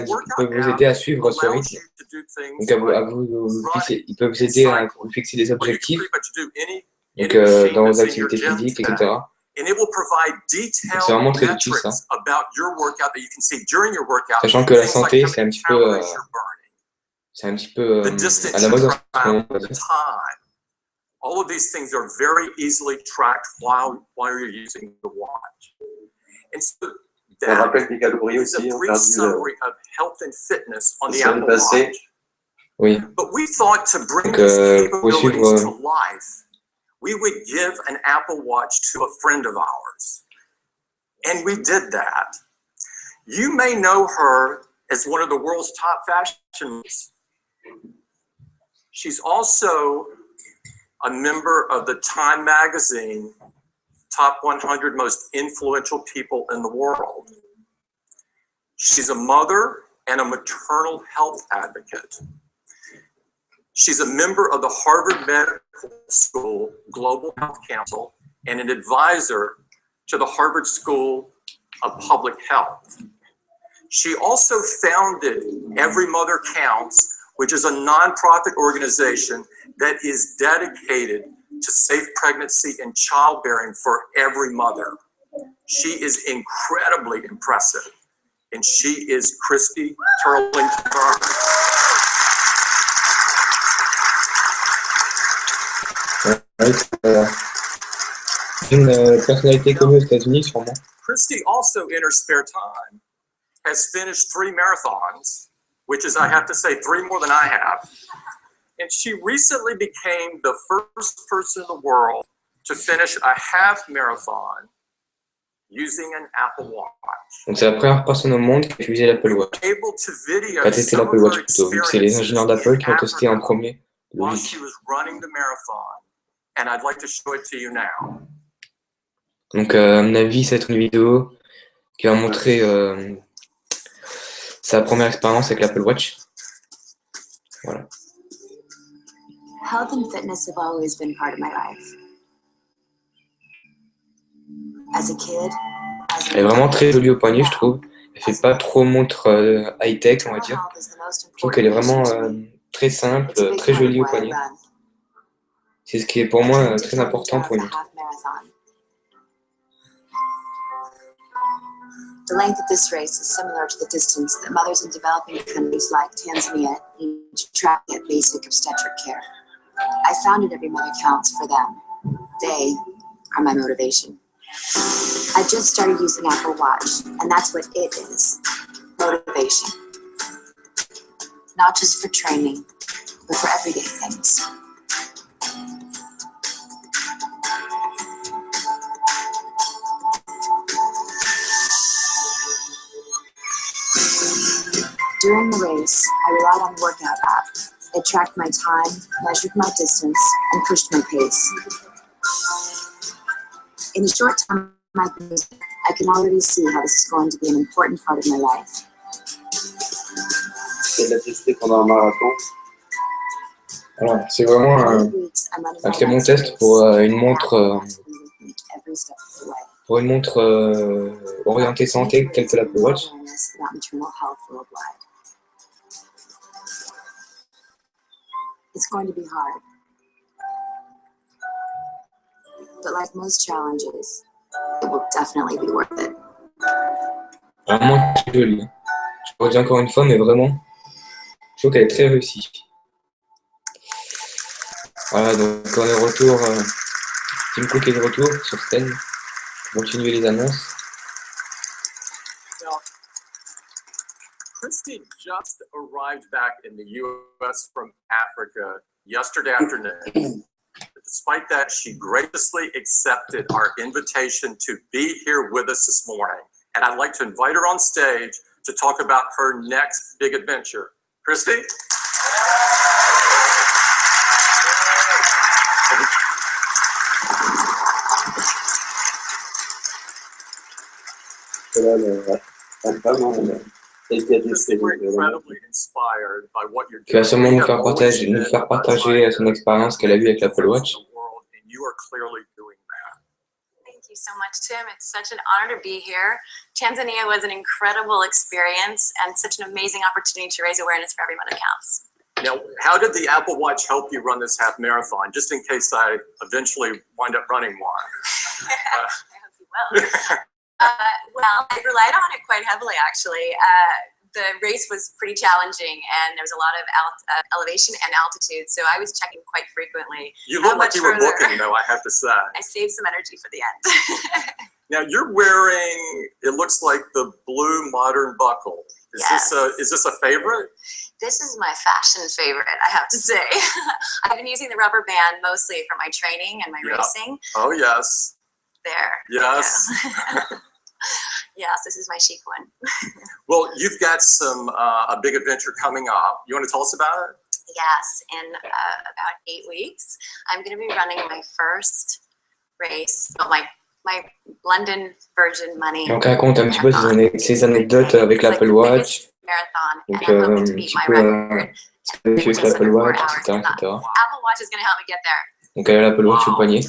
aider à suivre ce rythme. Donc, il peut vous aider à vous fixer des objectifs donc, dans vos activités physiques, etc. C'est vraiment très utile, ça. Sachant que la santé, c'est un petit peu à la mode en ce moment, on va dire. All of these things are very easily tracked while you're using the watch. And so that is a brief summary of health and fitness on the Apple Watch. Oui. But we thought to bring these capabilities to life, we would give an Apple Watch to a friend of ours. And we did that. You may know her as one of the world's top fashions. She's also a member of the Time magazine top 100 most influential people in the world. She's a mother and a maternal health advocate. She's a member of the Harvard Medical School Global Health Council and an advisor to the Harvard School of Public Health. She also founded Every Mother Counts, which is a nonprofit organization that is dedicated to safe pregnancy and childbearing for every mother. She is incredibly impressive, and she is Christy Turlington. Une personnalité connue aux États-Unis, sûrement. Christy also, in her spare time, has finished 3 marathons, which is, I have to say, 3 more than I have. And she recently became the first person in the world to finish a half marathon using an Apple Watch. Donc c'est la première personne au monde qui a utilisé l'Apple Watch. Qui a testé l'Apple Watch plutôt, vu que c'est les ingénieurs d'Apple qui ont testé en premier. Logique. Donc à mon avis, ça va être une vidéo qui va montrer sa première expérience avec l'Apple Watch. Voilà. Health and fitness have always been part of my life. As a kid, elle est vraiment très jolie au poignet, je trouve. Elle fait pas trop montre high-tech, on va dire. Je trouve qu'elle est vraiment très simple, très jolie au poignet. C'est ce qui est pour moi très important pour une montre. The length of this race is similar to the distance that mothers in developing countries like Tanzania need to track at basic obstetric care. I founded Every Mother Counts for them. They are my motivation. I just started using Apple Watch, and that's what it is, motivation. Not just for training, but for everyday things. During the race, I relied on the workout app. It tracked my time, measured my distance, and pushed my pace. In the short time I've been using it, I can already see how this is going to be an important part of my life. Alors, c'est vraiment un très bon test pour une montre orientée santé telle que l'Apple Watch. It's going to be hard. But like most challenges, it will definitely be worth it. Vraiment très jolie. Je redis encore une fois, mais vraiment, je trouve qu'elle est très réussie. Voilà, donc on est de retour. Tim Cook est de retour sur scène. Continuer les annonces. Now, Christy just arrived back in the U.S. from Africa yesterday afternoon. Despite that, she graciously accepted our invitation to be here with us this morning. And I'd like to invite her on stage to talk about her next big adventure. Christy? Qui va sûrement nous faire partager son expérience qu'elle a eue avec l'Apple Watch. Thank you so much, Tim. It's such an honor to be here. Tanzania was an incredible experience and such an amazing opportunity to raise awareness for everyone that counts. Now, how did the Apple Watch help you run this half marathon, just in case I eventually wind up running one? I hope you will. Well, I relied on it quite heavily, actually. The race was pretty challenging, and there was a lot of elevation and altitude, so I was checking quite frequently. You look like you were looking, though, I have to say. I saved some energy for the end. Now, you're wearing, it looks like the blue modern buckle. Yes. Is this a favorite? This is my fashion favorite, I have to say. I've been using the rubber band mostly for my training and my racing. Oh, yes. There. Yes. Yes, this is my chic one. Well, you've got a big adventure coming up. You want to tell us about it? Yes, in about 8 weeks, I'm going to be running my first race, my London version money. Donc raconte un petit peu ses anecdotes avec l'Apple Watch. Donc un petit peu avec l'Apple Watch, etc., etc. Apple Watch is going to help me get there. Donc elle a l'Apple Watch au poignet.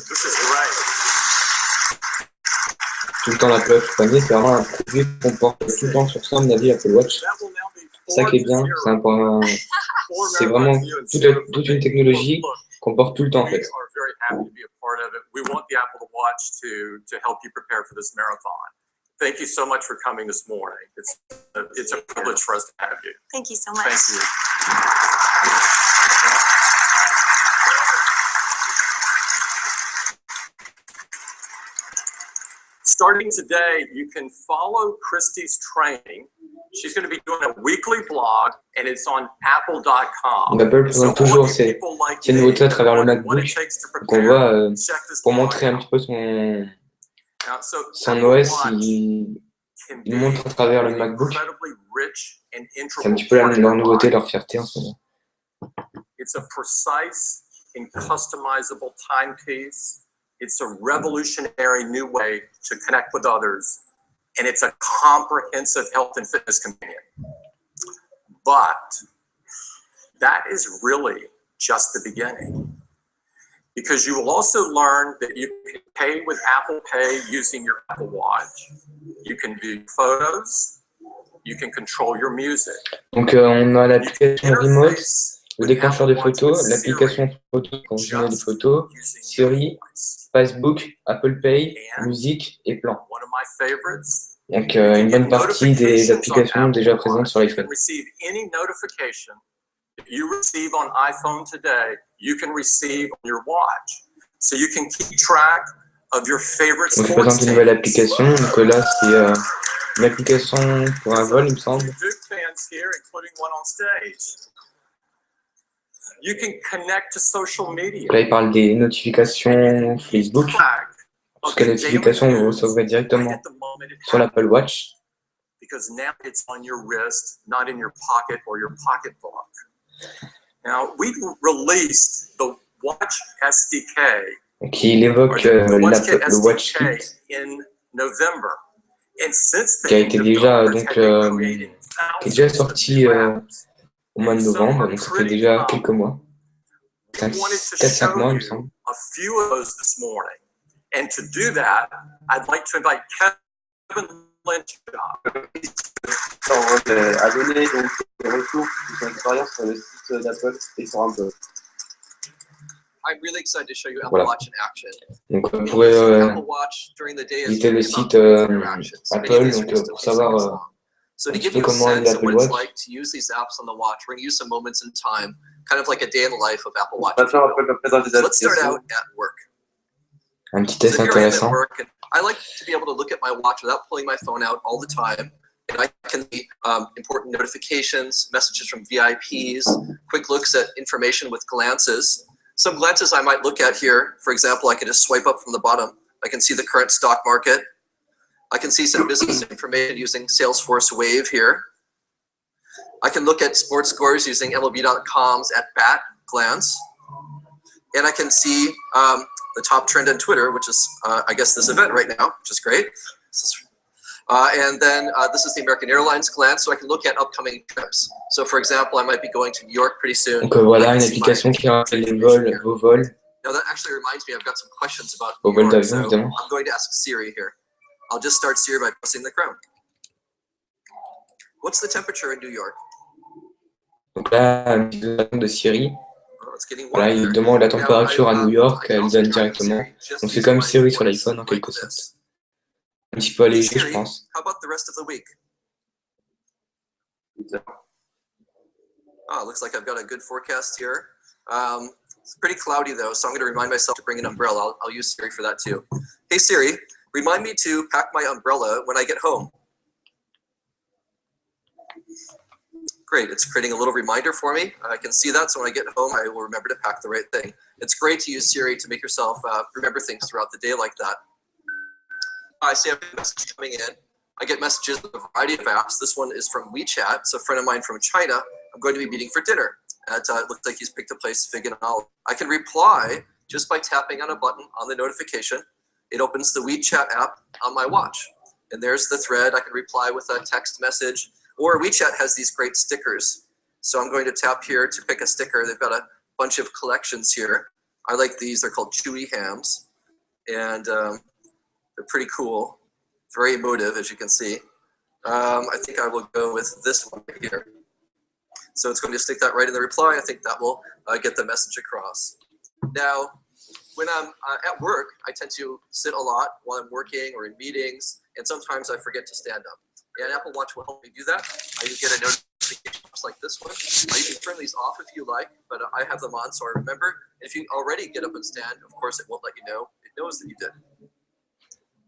Tout le temps l'Apple Watch au poignet, c'est vraiment un produit qu'on porte tout le temps sur soi, à mon avis, l'Apple Watch. C'est ça qui est bien, c'est vraiment toute une technologie qu'on porte tout le temps en fait. We want the Apple Watch to help you prepare for this marathon. Thank you so much for coming this morning. It's a privilege for us to have you. Thank you so much. Thank you. Starting today, you can follow Christy's training. She's going to be doing a weekly blog, and it's on Apple.com. Apple présente toujours ses nouveautés à travers le MacBook. Donc on voit, pour montrer un petit peu son OS, il nous montre à travers le MacBook. C'est un petit peu leur nouveauté, leur fierté en ce moment. It's a precise and customizable timepiece. It's a revolutionary new way to connect with others, and it's a comprehensive health and fitness companion. But that is really just the beginning, because you will also learn that you can pay with Apple Pay using your Apple Watch. You can view photos. You can control your music. Donc on a l'application Remote, le déclencheur de photos, l'application photo quand je mets des photos, Siri, Facebook, Apple Pay, musique et plan. Donc une bonne partie des applications déjà présentes sur l'iPhone. You receive on iPhone today, you can receive on your watch. So you can keep track of your favorite Donc je sports présente une nouvelle application. Donc là c'est une application pour un vol, il me semble. You can connect to social media. Là il parle des notifications Facebook. Parce que les notifications vont recevoir directement sur l'Apple Watch. Because now it's on your wrist, not in your pocket or your pocketbook. Now, we released the Watch SDK. Donc il évoque le Watch Kit in November. And since then, qui a été déjà qui est déjà sorti au mois de novembre, donc ça fait déjà quelques mois. 4-5 mois, il me semble. A few of those this morning. And to do that, I'd like to invite Kevin Lynch. À donner donc des retours sur son expérience sur le site d'Apple et sur un blog. I'm really excited to show you Apple Voilà. Watch in action. Donc vous pouvez Apple Watch during the day is visiter le really site about interactions. Many of Apple these are donc, just a pour few savoir seconds long. So to un petit give peu you a comment est sense of l'Apple what it's Watch. like to use these apps on the watch, we're going to use some moments in time, kind of like a day in the life of Apple Watch. Maintenant, on peut présenter des So let's start applications. out at work. Un petit So test here I am at intéressant. work, and I like to be able to look at my watch without pulling my phone out all the time. And I can see important notifications, messages from VIPs, quick looks at information with glances. Some glances I might look at here, for example, I can just swipe up from the bottom. I can see the current stock market. I can see some business information using Salesforce Wave here. I can look at sports scores using MLB.com's at-bat glance. And I can see the top trend on Twitter, which is, I guess, this event right now, which is great. And then this is the American Airlines glance, so I can look at upcoming trips. So, for example, I might be going to New York pretty soon. Donc voilà une application qui rappelle les vols, vos vols. Now that actually reminds me, I've got some questions about Vos New vols York, d'avion, so évidemment. I'm going to ask Siri here. I'll just start Siri by pressing the crown. What's the temperature in New York? Donc là, un petit de Siri. Oh, it's getting warm Voilà, il there. demande la Now, température à New York, I can elle also donne talk to directement. Siri just Donc c'est using comme my Siri sur voice l'iPhone en like quelque sorte. this. Un petit peu allégé, je Siri, pense. how about the rest of the week? Oh, looks like I've got a good forecast here. It's pretty cloudy though, so I'm going to remind myself to bring an umbrella. I'll use Siri for that too. Hey Siri, remind me to pack my umbrella when I get home. Great, it's creating a little reminder for me. I can see that, so when I get home, I will remember to pack the right thing. It's great to use Siri to make yourself remember things throughout the day like that. I see I have a message coming in. I get messages with a variety of apps. This one is from WeChat. It's a friend of mine from China. I'm going to be meeting for dinner. It looks like he's picked a place, Fig and Olive. I can reply just by tapping on a button on the notification. It opens the WeChat app on my watch. And there's the thread. I can reply with a text message. Or WeChat has these great stickers. So I'm going to tap here to pick a sticker. They've got a bunch of collections here. I like these. They're called chewy hams. And they're pretty cool. Very emotive, as you can see. I think I will go with this one right here. So it's going to stick that right in the reply. I think that will get the message across. Now, when I'm at work, I tend to sit a lot while I'm working or in meetings, and sometimes I forget to stand up. And Apple Watch will help me do that. You get a notification like this one. You can turn these off if you like, but I have them on so I remember. If you already get up and stand, of course it won't let you know. It knows that you did.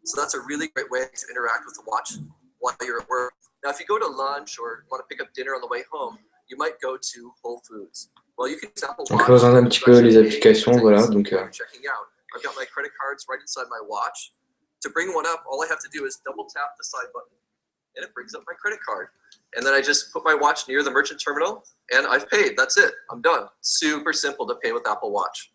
So that's a really great way to interact with the watch while you're at work. Now, if you go to lunch or want to pick up dinner on the way home, you might go to Whole Foods. Well, you can use Apple Watch. Donc je regarde un petit peu les applications, voilà. Donc checking out. I've got my credit cards right inside my watch. To bring one up, all I have to do is double tap the side button, and it brings up my credit card. And then I just put my watch near the merchant terminal, and I've paid. That's it. I'm done. Super simple to pay with Apple Watch.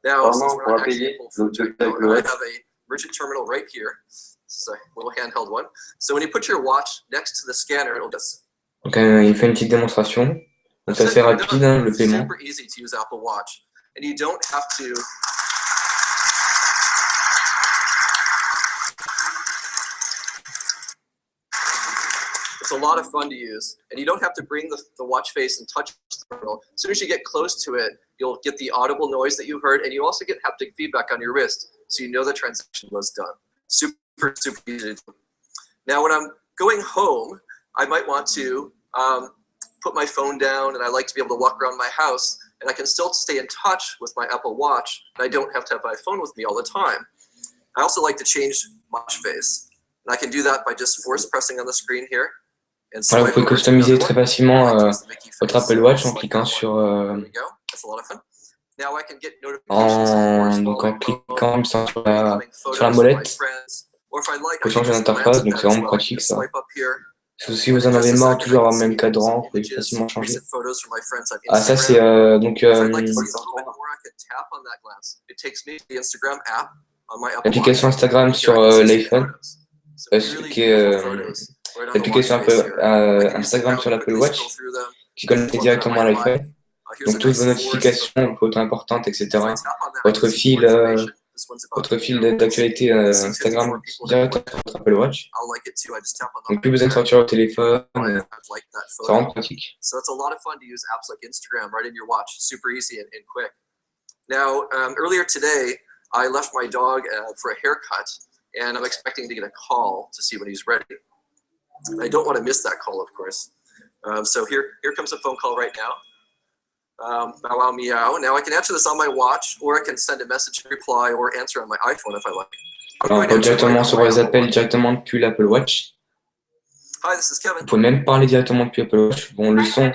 Now, since we're not actually Whole Foods right now, I have a merchant terminal right here. This is a little handheld one. So when you put your watch next to the scanner, it'll just. Donc il fait une petite démonstration. Donc c'est assez rapide hein, le paiement. Super easy to use Apple Watch, and you don't have to. It's a lot of fun to use, and you don't have to bring the watch face and touch the terminal. As soon as you get close to it, you'll get the audible noise that you heard, and you also get haptic feedback on your wrist, so you know the transaction was done. Super easy to do. Now, when I'm going home, I might want to put my phone down, and I like to be able to walk around my house, and I can still stay in touch with my Apple Watch, and I don't have to have my phone with me all the time. I also like to change watch face, and I can do that by just force pressing on the screen here. Voilà, vous pouvez customiser très facilement votre Apple Watch en cliquant sur donc en cliquant il me semble, sur la molette. Vous pouvez changer l'interface, donc c'est vraiment pratique ça. Si vous en avez marre toujours avoir le même cadran, vous pouvez facilement changer. Ah ça c'est donc l'application Instagram sur l'iPhone, qui est l'application Instagram sur l'Apple Watch, qui connecte directement à l'iPhone. Donc toutes vos notifications, photos importantes, etc. Votre fil d'actualité Instagram directement sur votre Apple Watch. Donc plus besoin de sortir au téléphone, c'est vraiment pratique. So it's a lot of fun to use apps like Instagram right in your watch. Super easy and quick. Now, earlier today, I left my dog for a haircut, and I'm expecting to get a call to see when he's ready. I don't want to miss that call, of course. So here comes a phone call right now. Bow wow meow. Now I can answer this on my watch, or I can send a message reply, or answer on my iPhone if I like. Alors, on peut directement recevoir les appels directement depuis l'Apple Watch. Hi, this is Kevin. Vous pouvez même parler directement depuis Apple Watch. Bon, le son,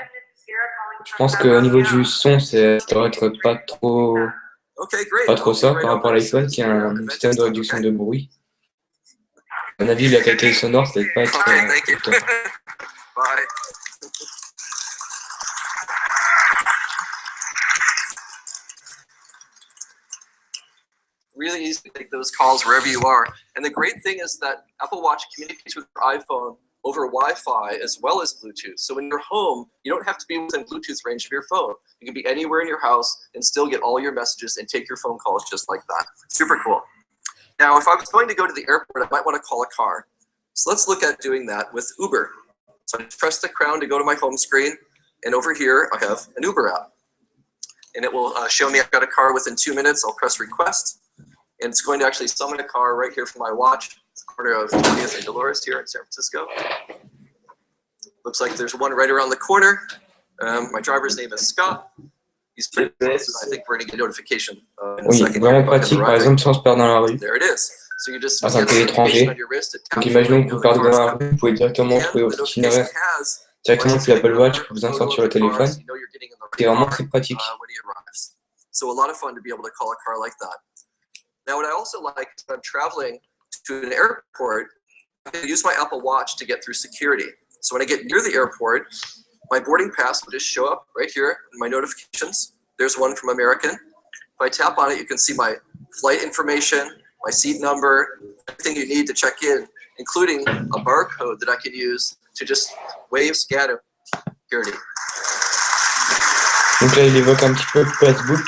je pense qu'au niveau du son, ça doit être pas trop ça par rapport à l'iPhone qui a un système de réduction de bruit. À mon avis, la qualité sonore, ça peut pas être top. Bye. Really easy to take those calls wherever you are. And the great thing is that Apple Watch communicates with your iPhone over Wi-Fi as well as Bluetooth. So when you're home, you don't have to be within Bluetooth range of your phone. You can be anywhere in your house and still get all your messages and take your phone calls just like that. Super cool. Now, if I was going to go to the airport, I might want to call a car. So let's look at doing that with Uber. So I just press the crown to go to my home screen. And over here, I have an Uber app. And it will show me I've got a car within 2 minutes. I'll press request. And it's going to actually summon a car right here from my watch. It's the corner of 20th and Dolores here in San Francisco. Looks like there's one right around the corner. My driver's name is Scott. He's pretty close, and I think we're going to get a notification in a second. Vraiment pratique, par exemple, si on se perd dans la rue. There it is. So you just Dans un pays étranger. Donc imaginons que vous perdez dans la rue, vous pouvez directement trouver votre itinéraire directement depuis l'Apple Watch, pas besoin de sortir le téléphone. C'est vraiment très pratique. So a lot of fun to be able to call a car like that. Now, what I also like is when I'm traveling to an airport, I can use my Apple Watch to get through security. So when I get near the airport, my boarding pass will just show up right here in my notifications. There's one from American. If I tap on it, you can see my flight information, my seat number, everything you need to check in, including a barcode that I can use to just wave, scan, security. Donc là, il évoque un petit peu Facebook.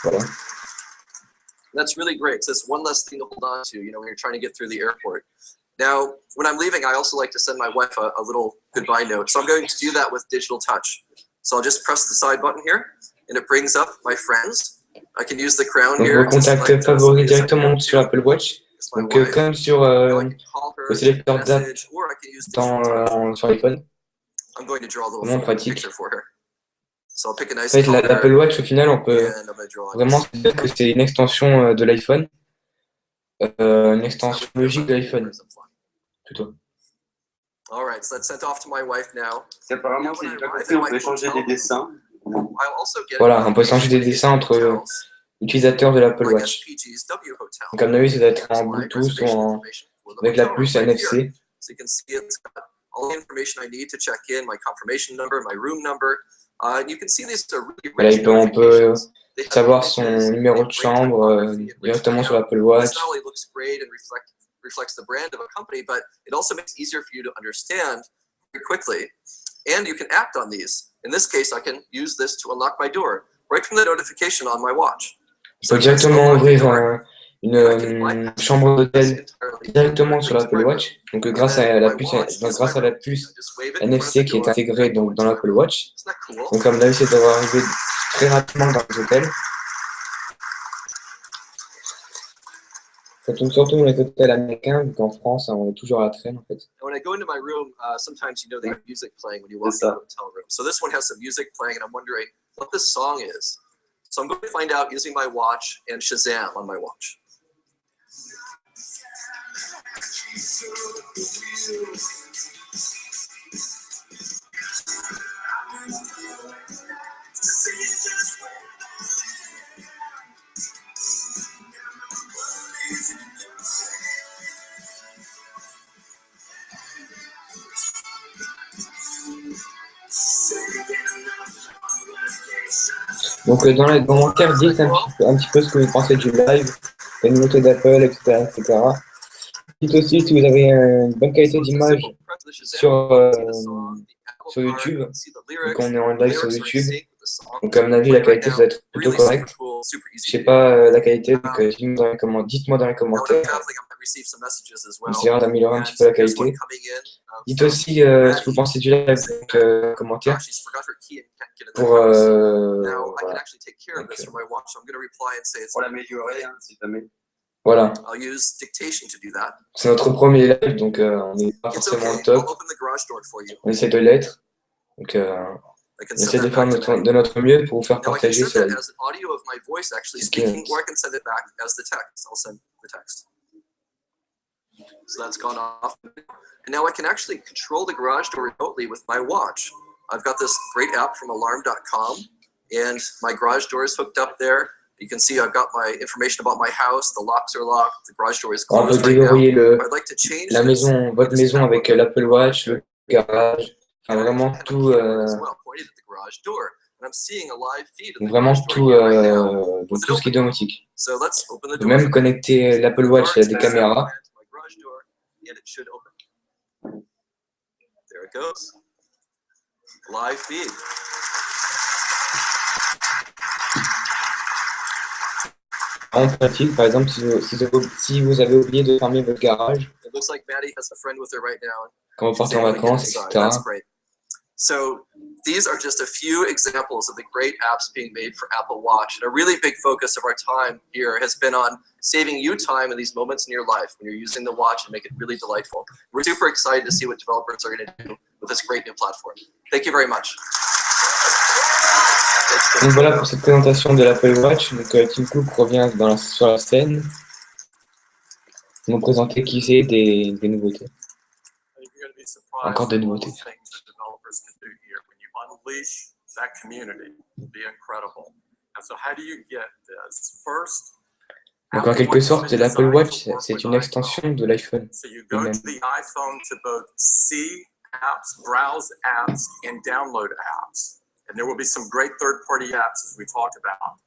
Voilà. That's really great. So that's one less thing to hold on to, when you're trying to get through the airport. Now, when I'm leaving, I also like to send my wife a little goodbye note. So I'm going to do that with Digital Touch. So I'll just press the side button here, and it brings up my friends. I can use the crown here. Donc, vos contacts favoris directement sur Apple Watch. Donc, comme sur le sélecteur d'app sur l'iPhone. Vraiment pratique. En fait, l'Apple Watch, au final, on peut vraiment se dire que c'est une extension de l'iPhone, une extension logique de l'iPhone, plutôt. Apparemment, si j'ai bien compris, on peut échanger des dessins. Voilà, on peut échanger des dessins entre utilisateurs de l'Apple Watch. Donc, à mon avis, ça doit être en Bluetooth ou avec la puce NFC. Voilà, on peut savoir son numéro de chambre directement sur l'Apple Watch. Reflects the brand of a company, but it also makes it easier for you to understand very quickly. And you can act on these. In this case, I can use this to unlock my door right from the notification on my watch. On peut directement ouvrir une chambre d'hôtel directement sur l'Apple Watch. Donc grâce à la puce NFC qui est intégrée dans l'Apple Watch. Donc comme d'habitude, ça doit arriver très rapidement dans les hôtels. Ça tombe surtout dans les hôtels américains, vu qu'en France, on est toujours à la traîne en fait. When I go into my room, sometimes they have music playing when you walk into the hotel room. So this one has some music playing, and I'm wondering what this song is. So I'm going to find out using my watch and Shazam on my watch. Donc dans les commentaires, dites un petit peu ce que vous pensez du live, les nouveautés d'Apple, etc., etc. Dites aussi si vous avez une bonne qualité d'image sur YouTube, donc on est en live sur YouTube, Donc à mon avis, la qualité doit être plutôt correcte. Je sais pas la qualité, donc dites-moi dans les commentaires. On essaiera d'améliorer un petit peu la qualité. Dites aussi ce que vous pensez du live en commentaire. Pour l'améliorer, hein, si jamais. Voilà. C'est notre premier live, donc on n'est pas forcément au top. On essaie de l'être. Donc on essaie de faire de notre mieux pour vous faire partager ce live. So that's gone off. And now I can actually control the garage door remotely with my watch. I've got this great app from alarm.com, and my garage door is hooked up there. You can see I've got my information about my house. The locks are locked. The garage door is closed right now. I'd like to change votre maison avec l'Apple Watch, le garage, enfin vraiment tout. Vraiment tout, donc tout ce qui est domotique. On peut même connecter l'Apple Watch à des caméras. And it should open. There it goes. Live feed. En pratique, par exemple, si vous avez oublié de fermer votre garage, It looks like Maddie has a friend with her right now. quand vous partez en vacances, etc. That's great. So these are just a few examples of the great apps being made for Apple Watch. And a really big focus of our time here has been on saving you time in these moments in your life when you're using the watch and make it really delightful. We're super excited to see what developers are going to do with this great new platform. Thank you very much. Donc voilà pour cette présentation de l'Apple Watch. Donc Tim Cook revient sur la scène pour nous présenter qui c'est des nouveautés. Encore des nouveautés. Unleash that community will be incredible. And so how do you get this? First, donc en quelque sorte, l'Apple Watch, c'est une extension de l'iPhone. So you go to the iPhone to both see apps, browse apps, and download apps. And there will be some great third-party apps as we talked about.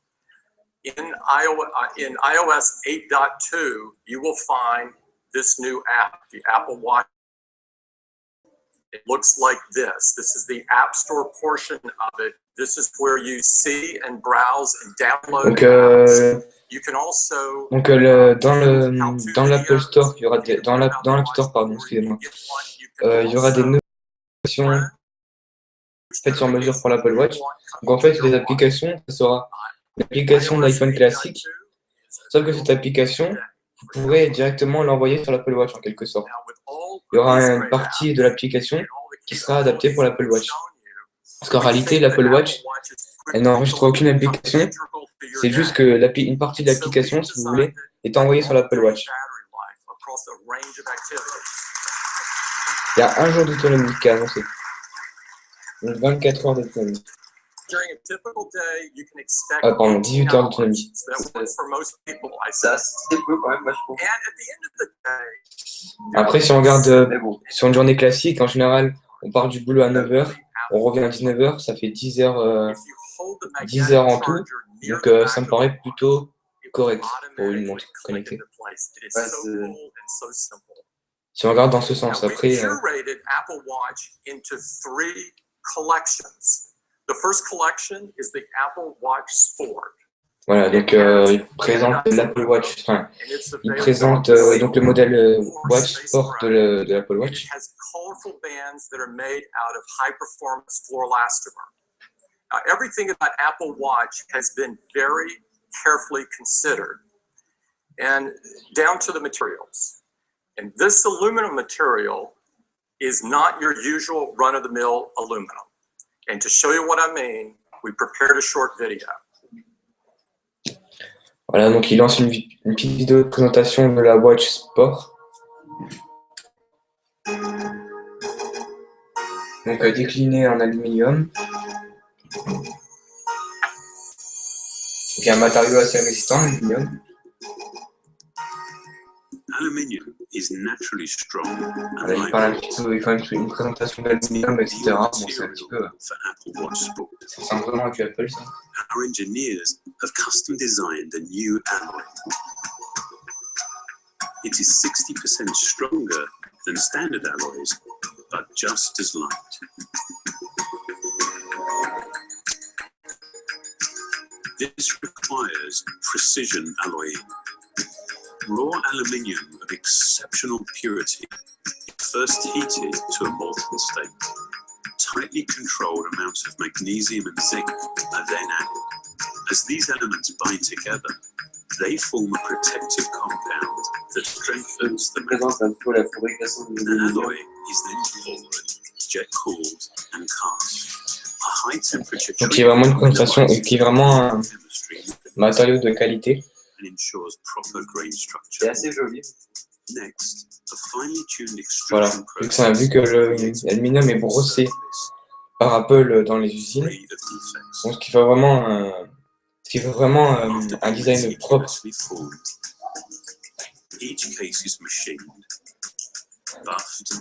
In iOS 8.2, you will find this new app, the Apple Watch. It looks like this. This is the App Store portion of it. This is where you see and browse and download apps. You can also dans l'Apple Store, il y aura dans l'App Store, pardon, excusez-moi. Il y aura des notifications faites sur mesure pour l'Apple Watch. Donc en fait, les applications, ça sera l'application d'iPhone classique, sauf que cette application, vous pourrez directement l'envoyer sur l'Apple Watch en quelque sorte. Il y aura une partie de l'application qui sera adaptée pour l'Apple Watch. Parce qu'en réalité, l'Apple Watch, elle n'enregistre aucune application. C'est juste que une partie de l'application, si vous voulez, est envoyée sur l'Apple Watch. Il y a 1 jour d'autonomie qui est annoncé. Donc 24 heures d'autonomie. Ah, pardon, 18 heures d'autonomie. C'est assez peu quand même, moi je trouve. Après, si on regarde sur une journée classique, en général, on part du boulot à 9h, on revient à 19h, ça fait 10 heures en tout. Donc ça me paraît plutôt correct pour une montre connectée. Si on regarde dans ce sens, après... The first collection is the Apple Watch Sport. Voilà, donc il présente l'Apple Watch, enfin, il présente donc le modèle Watch Sport de l'Apple Watch. It has colorful bands that are made out of high-performance fluoroelastomer. Now, everything about Apple Watch has been very carefully considered, and down to the materials. And this aluminum material is not your usual run-of-the-mill aluminum. And to show you what I mean, we prepared a short video. Voilà, donc il lance une petite vidéo de présentation de la Watch Sport. Donc déclinée en aluminium. Donc il y a un matériau assez résistant, l'aluminium. Aluminium is naturally strong. Voilà, il parle un petit peu, il fait une présentation d'aluminium, etc. Bon, c'est un petit peu... Ça ressemble vraiment à du Apple, ça. Our engineers have custom designed a new alloy. It is 60% stronger than standard alloys, but just as light. This requires precision alloying. Raw aluminium of exceptional purity is first heated to a molten state. Tightly controlled amounts of magnesium and zinc are then added. As these elements bind together, they form a protective compound that strengthens the metal. An alloy is then poured, jet cooled, and cast. A high temperature Donc il y a vraiment une concentration et qui est vraiment un matériau de qualité. C'est assez joli. Voilà, vu que l'aluminium est brossé par Apple dans les usines, donc ce qui fait vraiment un design propre. Each case is machined, buffed,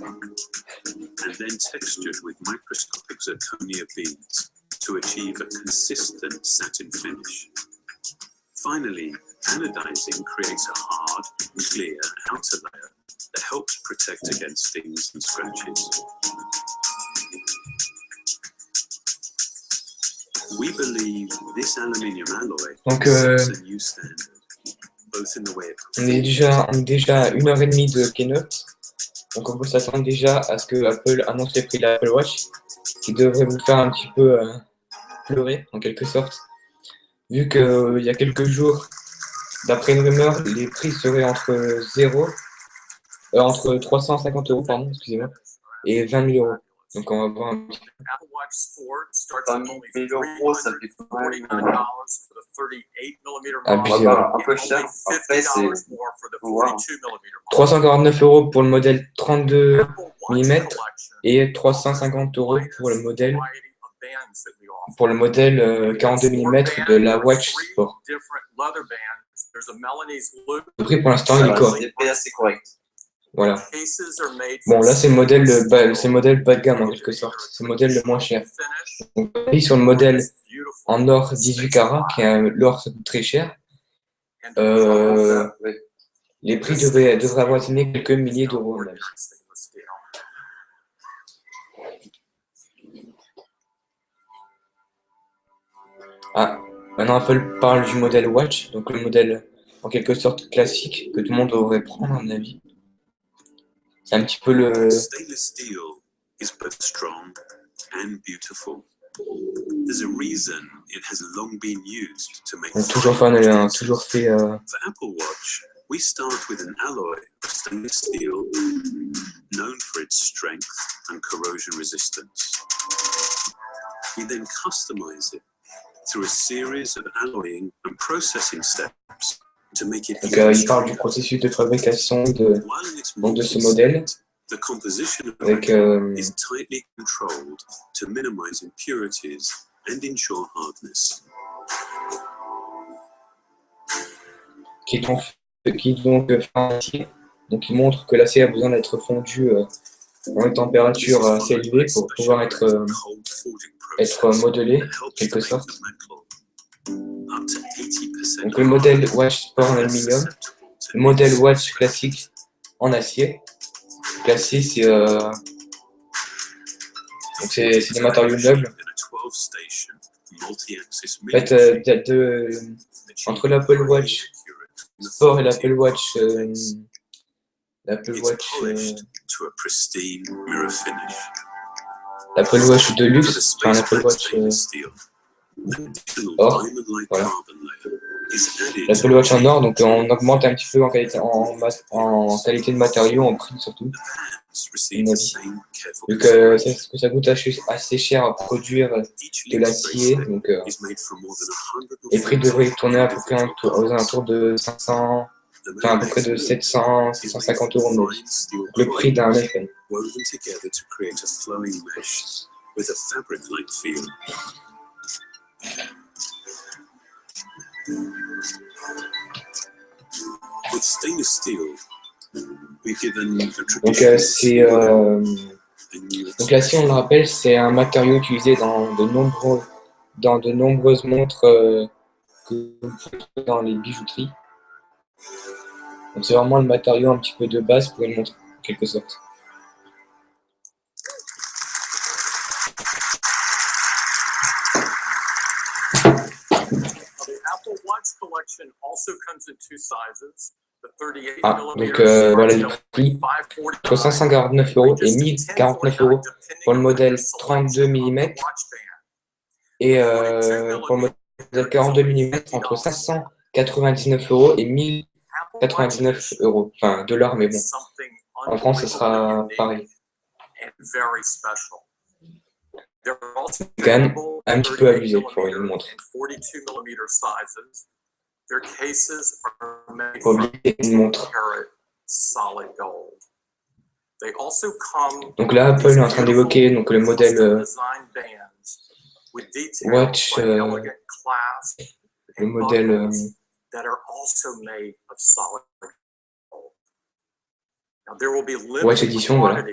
and then textured with microscopic zirconia beads to achieve a consistent satin finish. Finally, anodizing creates a hard, clear outer layer that helps protect against stings and scratches. We believe this aluminium alloy sets a new standard. On est déjà à 1h30 de keynote, donc on peut s'attendre déjà à ce que Apple annonce les prix de l'Apple Watch, qui devrait vous faire un petit peu pleurer en quelque sorte, vu qu'il y a quelques jours, d'après une rumeur, les prix seraient entre 350 €, pardon, excusez-moi, et 20 000 €. Donc on va voir un petit peu. 20 000 €, ça fait quand même abusé. un peu cher. Après, c'est 349 € pour le modèle 32 mm et 350 € pour le modèle 42 mm de la Watch Sport. Le prix pour l'instant il est correct. assez correct. Voilà. Bon, là, c'est le modèle bas de gamme en quelque sorte. C'est le modèle le moins cher. Donc, sur le modèle en or 18 carats, qui est l'or très cher, les prix devraient avoisiner quelques milliers d'euros. Ah, maintenant Apple parle du modèle Watch, donc le modèle en quelque sorte classique que tout le monde devrait prendre, à mon avis. C'est un petit peu le... Stainless steel is both strong and beautiful. There's a reason it has long been used to make. On a toujours fait For Apple Watch, we start with an alloy of stainless steel known for its strength and corrosion resistance. We then customize it through a series of alloying and processing steps. Donc, il parle du processus de fabrication de ce modèle avec qui est donc fait en acier. Donc il montre que l'acier a besoin d'être fondu à une température assez élevée pour pouvoir être modelé en quelque sorte. Donc le modèle Watch Sport en aluminium, le modèle Watch classique en acier. L'acier, c'est des matériaux nobles. En fait, entre l'Apple Watch Sport et l'Apple Watch de luxe, enfin l'Apple Watch or, voilà. L'Apple Watch en or, donc on augmente un petit peu en qualité de matériaux, en prix surtout. Vu que ça coûte assez cher à produire de l'acier, donc les prix devraient tourner à peu près aux alentours de 500, enfin à peu près de 700, 650 €, donc le prix d'un iPhone. Donc l'acier, on le rappelle, c'est un matériau utilisé dans de nombreuses montres que vous trouvez dans les bijouteries. Donc c'est vraiment le matériau un petit peu de base pour une montre, en quelque sorte. Ah, donc voilà le prix, entre 549 € et 1049 € pour le modèle 32 mm et pour le modèle 42 mm entre 599 € et 1099 €, enfin dollars, mais bon, en France ce sera pareil. C'est quand même un petit peu abusé pour une montre. Faut oublier une montre. Donc là, Apple est en train d'évoquer donc le modèle Watch, le modèle Watch Edition, voilà.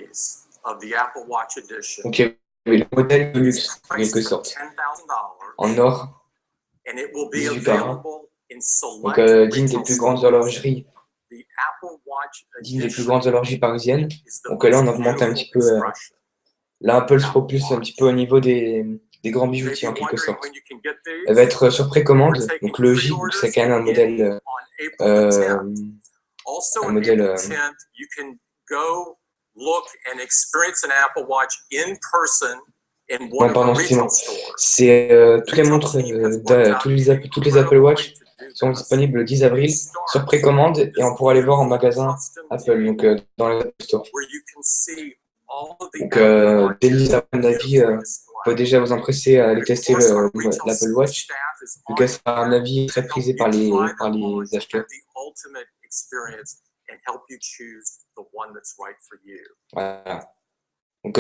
Donc il y avait le modèle de luxe, en quelque sorte, en or, 18 carats, donc digne des plus grandes horlogeries, parisiennes. Donc là, on augmente un petit peu. Là, Apple se propulse un petit peu au niveau des grands bijoutiers, en quelque sorte. Elle va être sur précommande. Donc le J, c'est quand même un modèle non, pardon, excusez-moi. C'est toutes les montres, toutes les Apple Watch sont disponibles le 10 avril sur précommande et on pourra les voir en magasin Apple, donc dans les Apple Store. Donc, Denise, à mon avis, peut déjà vous empresser à aller tester l'Apple Watch, vu qu'elle sera, à mon avis, très prisée par les acheteurs. Voilà. Donc,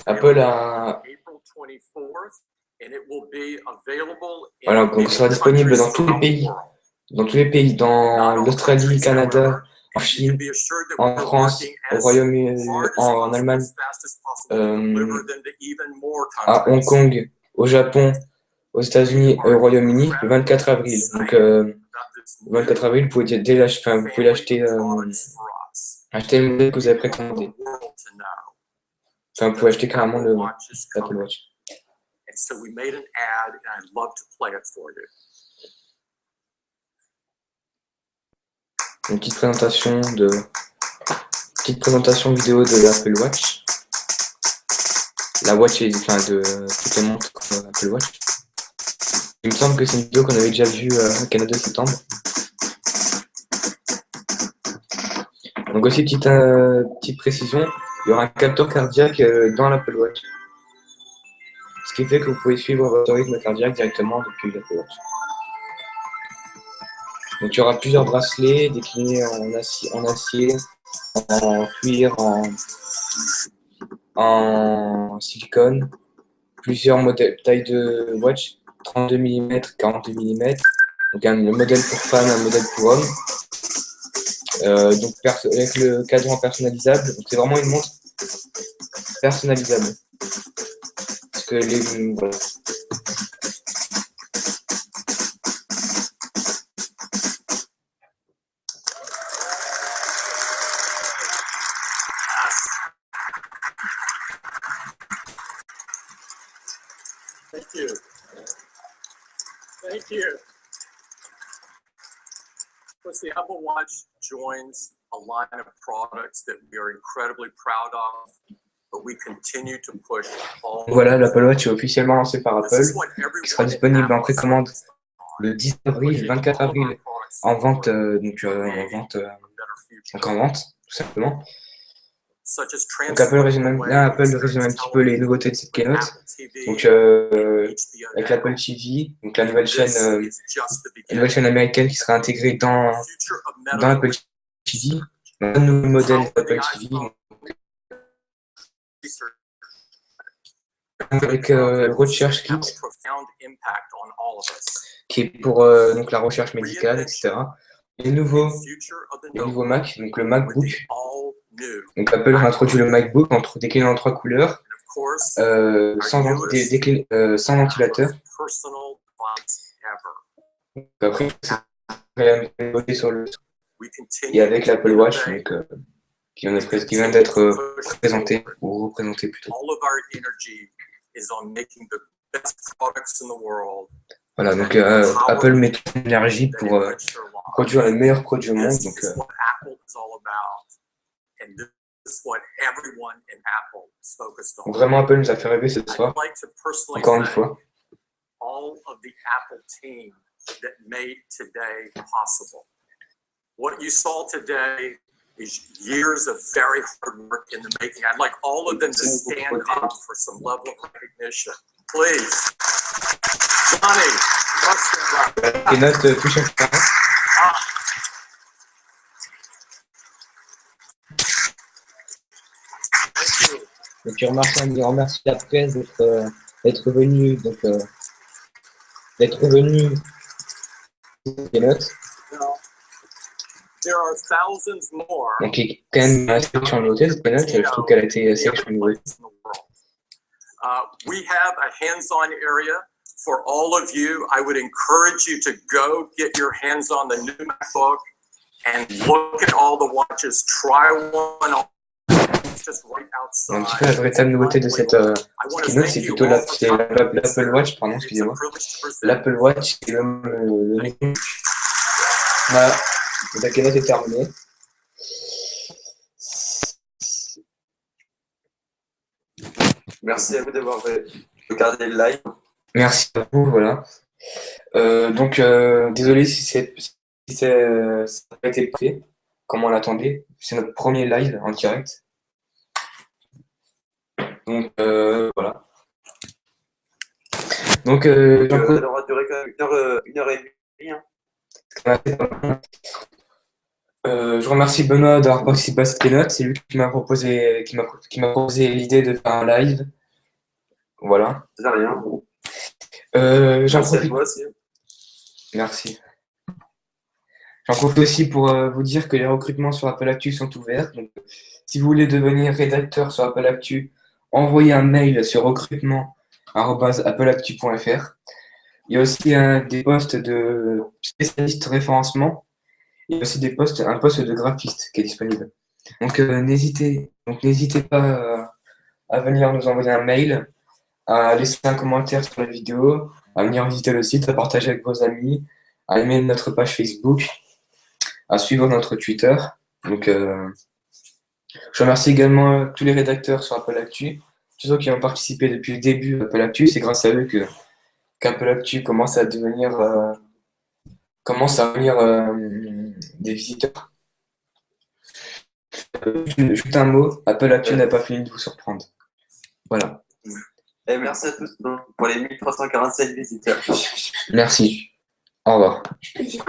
Apple a... Voilà, donc sera disponible dans tous les pays. Dans l'Australie, Canada, en Chine, en France, au Royaume-Uni, en Allemagne, à Hong Kong, au Japon, aux États-Unis et au Royaume-Uni le 24 avril. Donc, le 24 avril, vous pouvez déjà acheter le modèle que vous avez précommandé. Enfin, vous pouvez acheter carrément l'Apple Watch. Une petite présentation vidéo de l'Apple Watch. La Watch est de toutes les montres Apple Watch. Il me semble que c'est une vidéo qu'on avait déjà vue au Canada septembre. Donc aussi petite précision, il y aura un capteur cardiaque dans l'Apple Watch. Ce qui fait que vous pouvez suivre votre rythme cardiaque directement depuis l'Apple Watch. Donc il y aura plusieurs bracelets déclinés en acier, en cuir, en silicone, plusieurs modèles, taille de watch, 32 mm, 42 mm, donc le modèle pour femmes, un modèle pour hommes, donc avec le cadran personnalisable, donc c'est vraiment une montre personnalisable. Parce que voilà. Thank you. Of course, the Apple Watch joins a line of products that we are incredibly proud of, but we continue to push all. Voilà, l'Apple Watch est officiellement lancé par Apple, qui sera disponible en précommande le 10 avril, 24 avril, en vente, tout simplement. Donc Apple résume un petit peu les nouveautés de cette keynote. Donc avec l'Apple TV, donc la nouvelle chaîne américaine qui sera intégrée dans l'Apple TV, un nouveau modèle d'Apple TV. Avec Research Kit, qui est pour donc la recherche médicale, etc. Les nouveaux Mac, donc le MacBook. Donc Apple a introduit le MacBook décliné en 3 couleurs, sans ventilateur. Donc, après, c'est sur le et avec l'Apple Watch, donc, qui vient d'être présenté ou représenté plutôt. Voilà, donc Apple met toute l'énergie pour produire les meilleurs produits au monde. Donc, vraiment, Apple nous a fait rêver ce soir, encore une fois. What you saw today is years of very hard work in the making. I'd like all of them to stand up for some level of recognition. Please. Johnny, keynote touche à ça. Donc, je remercie la presse d'être venu, donc d'être venu keynote. Donc, il est quand même assez sélectionnée cette keynote. Je trouve qu'elle a été sélectionnée. We have a hands-on area for all of you. I would encourage you to go get your hands on the new MacBook and look at all the watches. Try one on. Un petit peu la véritable nouveauté de cette keynote, c'est plutôt l'Apple Watch, pardon, excusez-moi. L'Apple Watch et le voilà, la keynote est terminée. Merci à vous d'avoir regardé le live. Merci à vous, voilà. Donc, désolé si ça n'a pas été fait comme on l'attendait. C'est notre premier live en direct. Donc, voilà. Donc, ça aura duré quand même une heure et demie. Hein. Je remercie Benoît d'avoir participé à cette keynote. C'est lui qui m'a proposé l'idée de faire un live. Voilà. C'est rien. J'en Merci profite. à toi aussi. Merci. J'en profite aussi pour vous dire que les recrutements sur AppleActu sont ouverts. Donc, si vous voulez devenir rédacteur sur AppleActu, envoyez un mail sur recrutement@appleactu.fr. Il y a aussi des postes de spécialiste référencement. Il y a aussi un poste de graphiste qui est disponible. Donc, n'hésitez pas à venir nous envoyer un mail, à laisser un commentaire sur la vidéo, à venir visiter le site, à partager avec vos amis, à aimer notre page Facebook, à suivre notre Twitter. Donc, je remercie également tous les rédacteurs sur AppleActu, tous ceux qui ont participé depuis le début d'AppleActu. C'est grâce à eux qu'AppleActu commence à venir des visiteurs. Juste un mot, AppleActu n'a pas fini de vous surprendre. Voilà. Et merci à tous pour les 1347 visiteurs. Merci. Au revoir. Je peux dire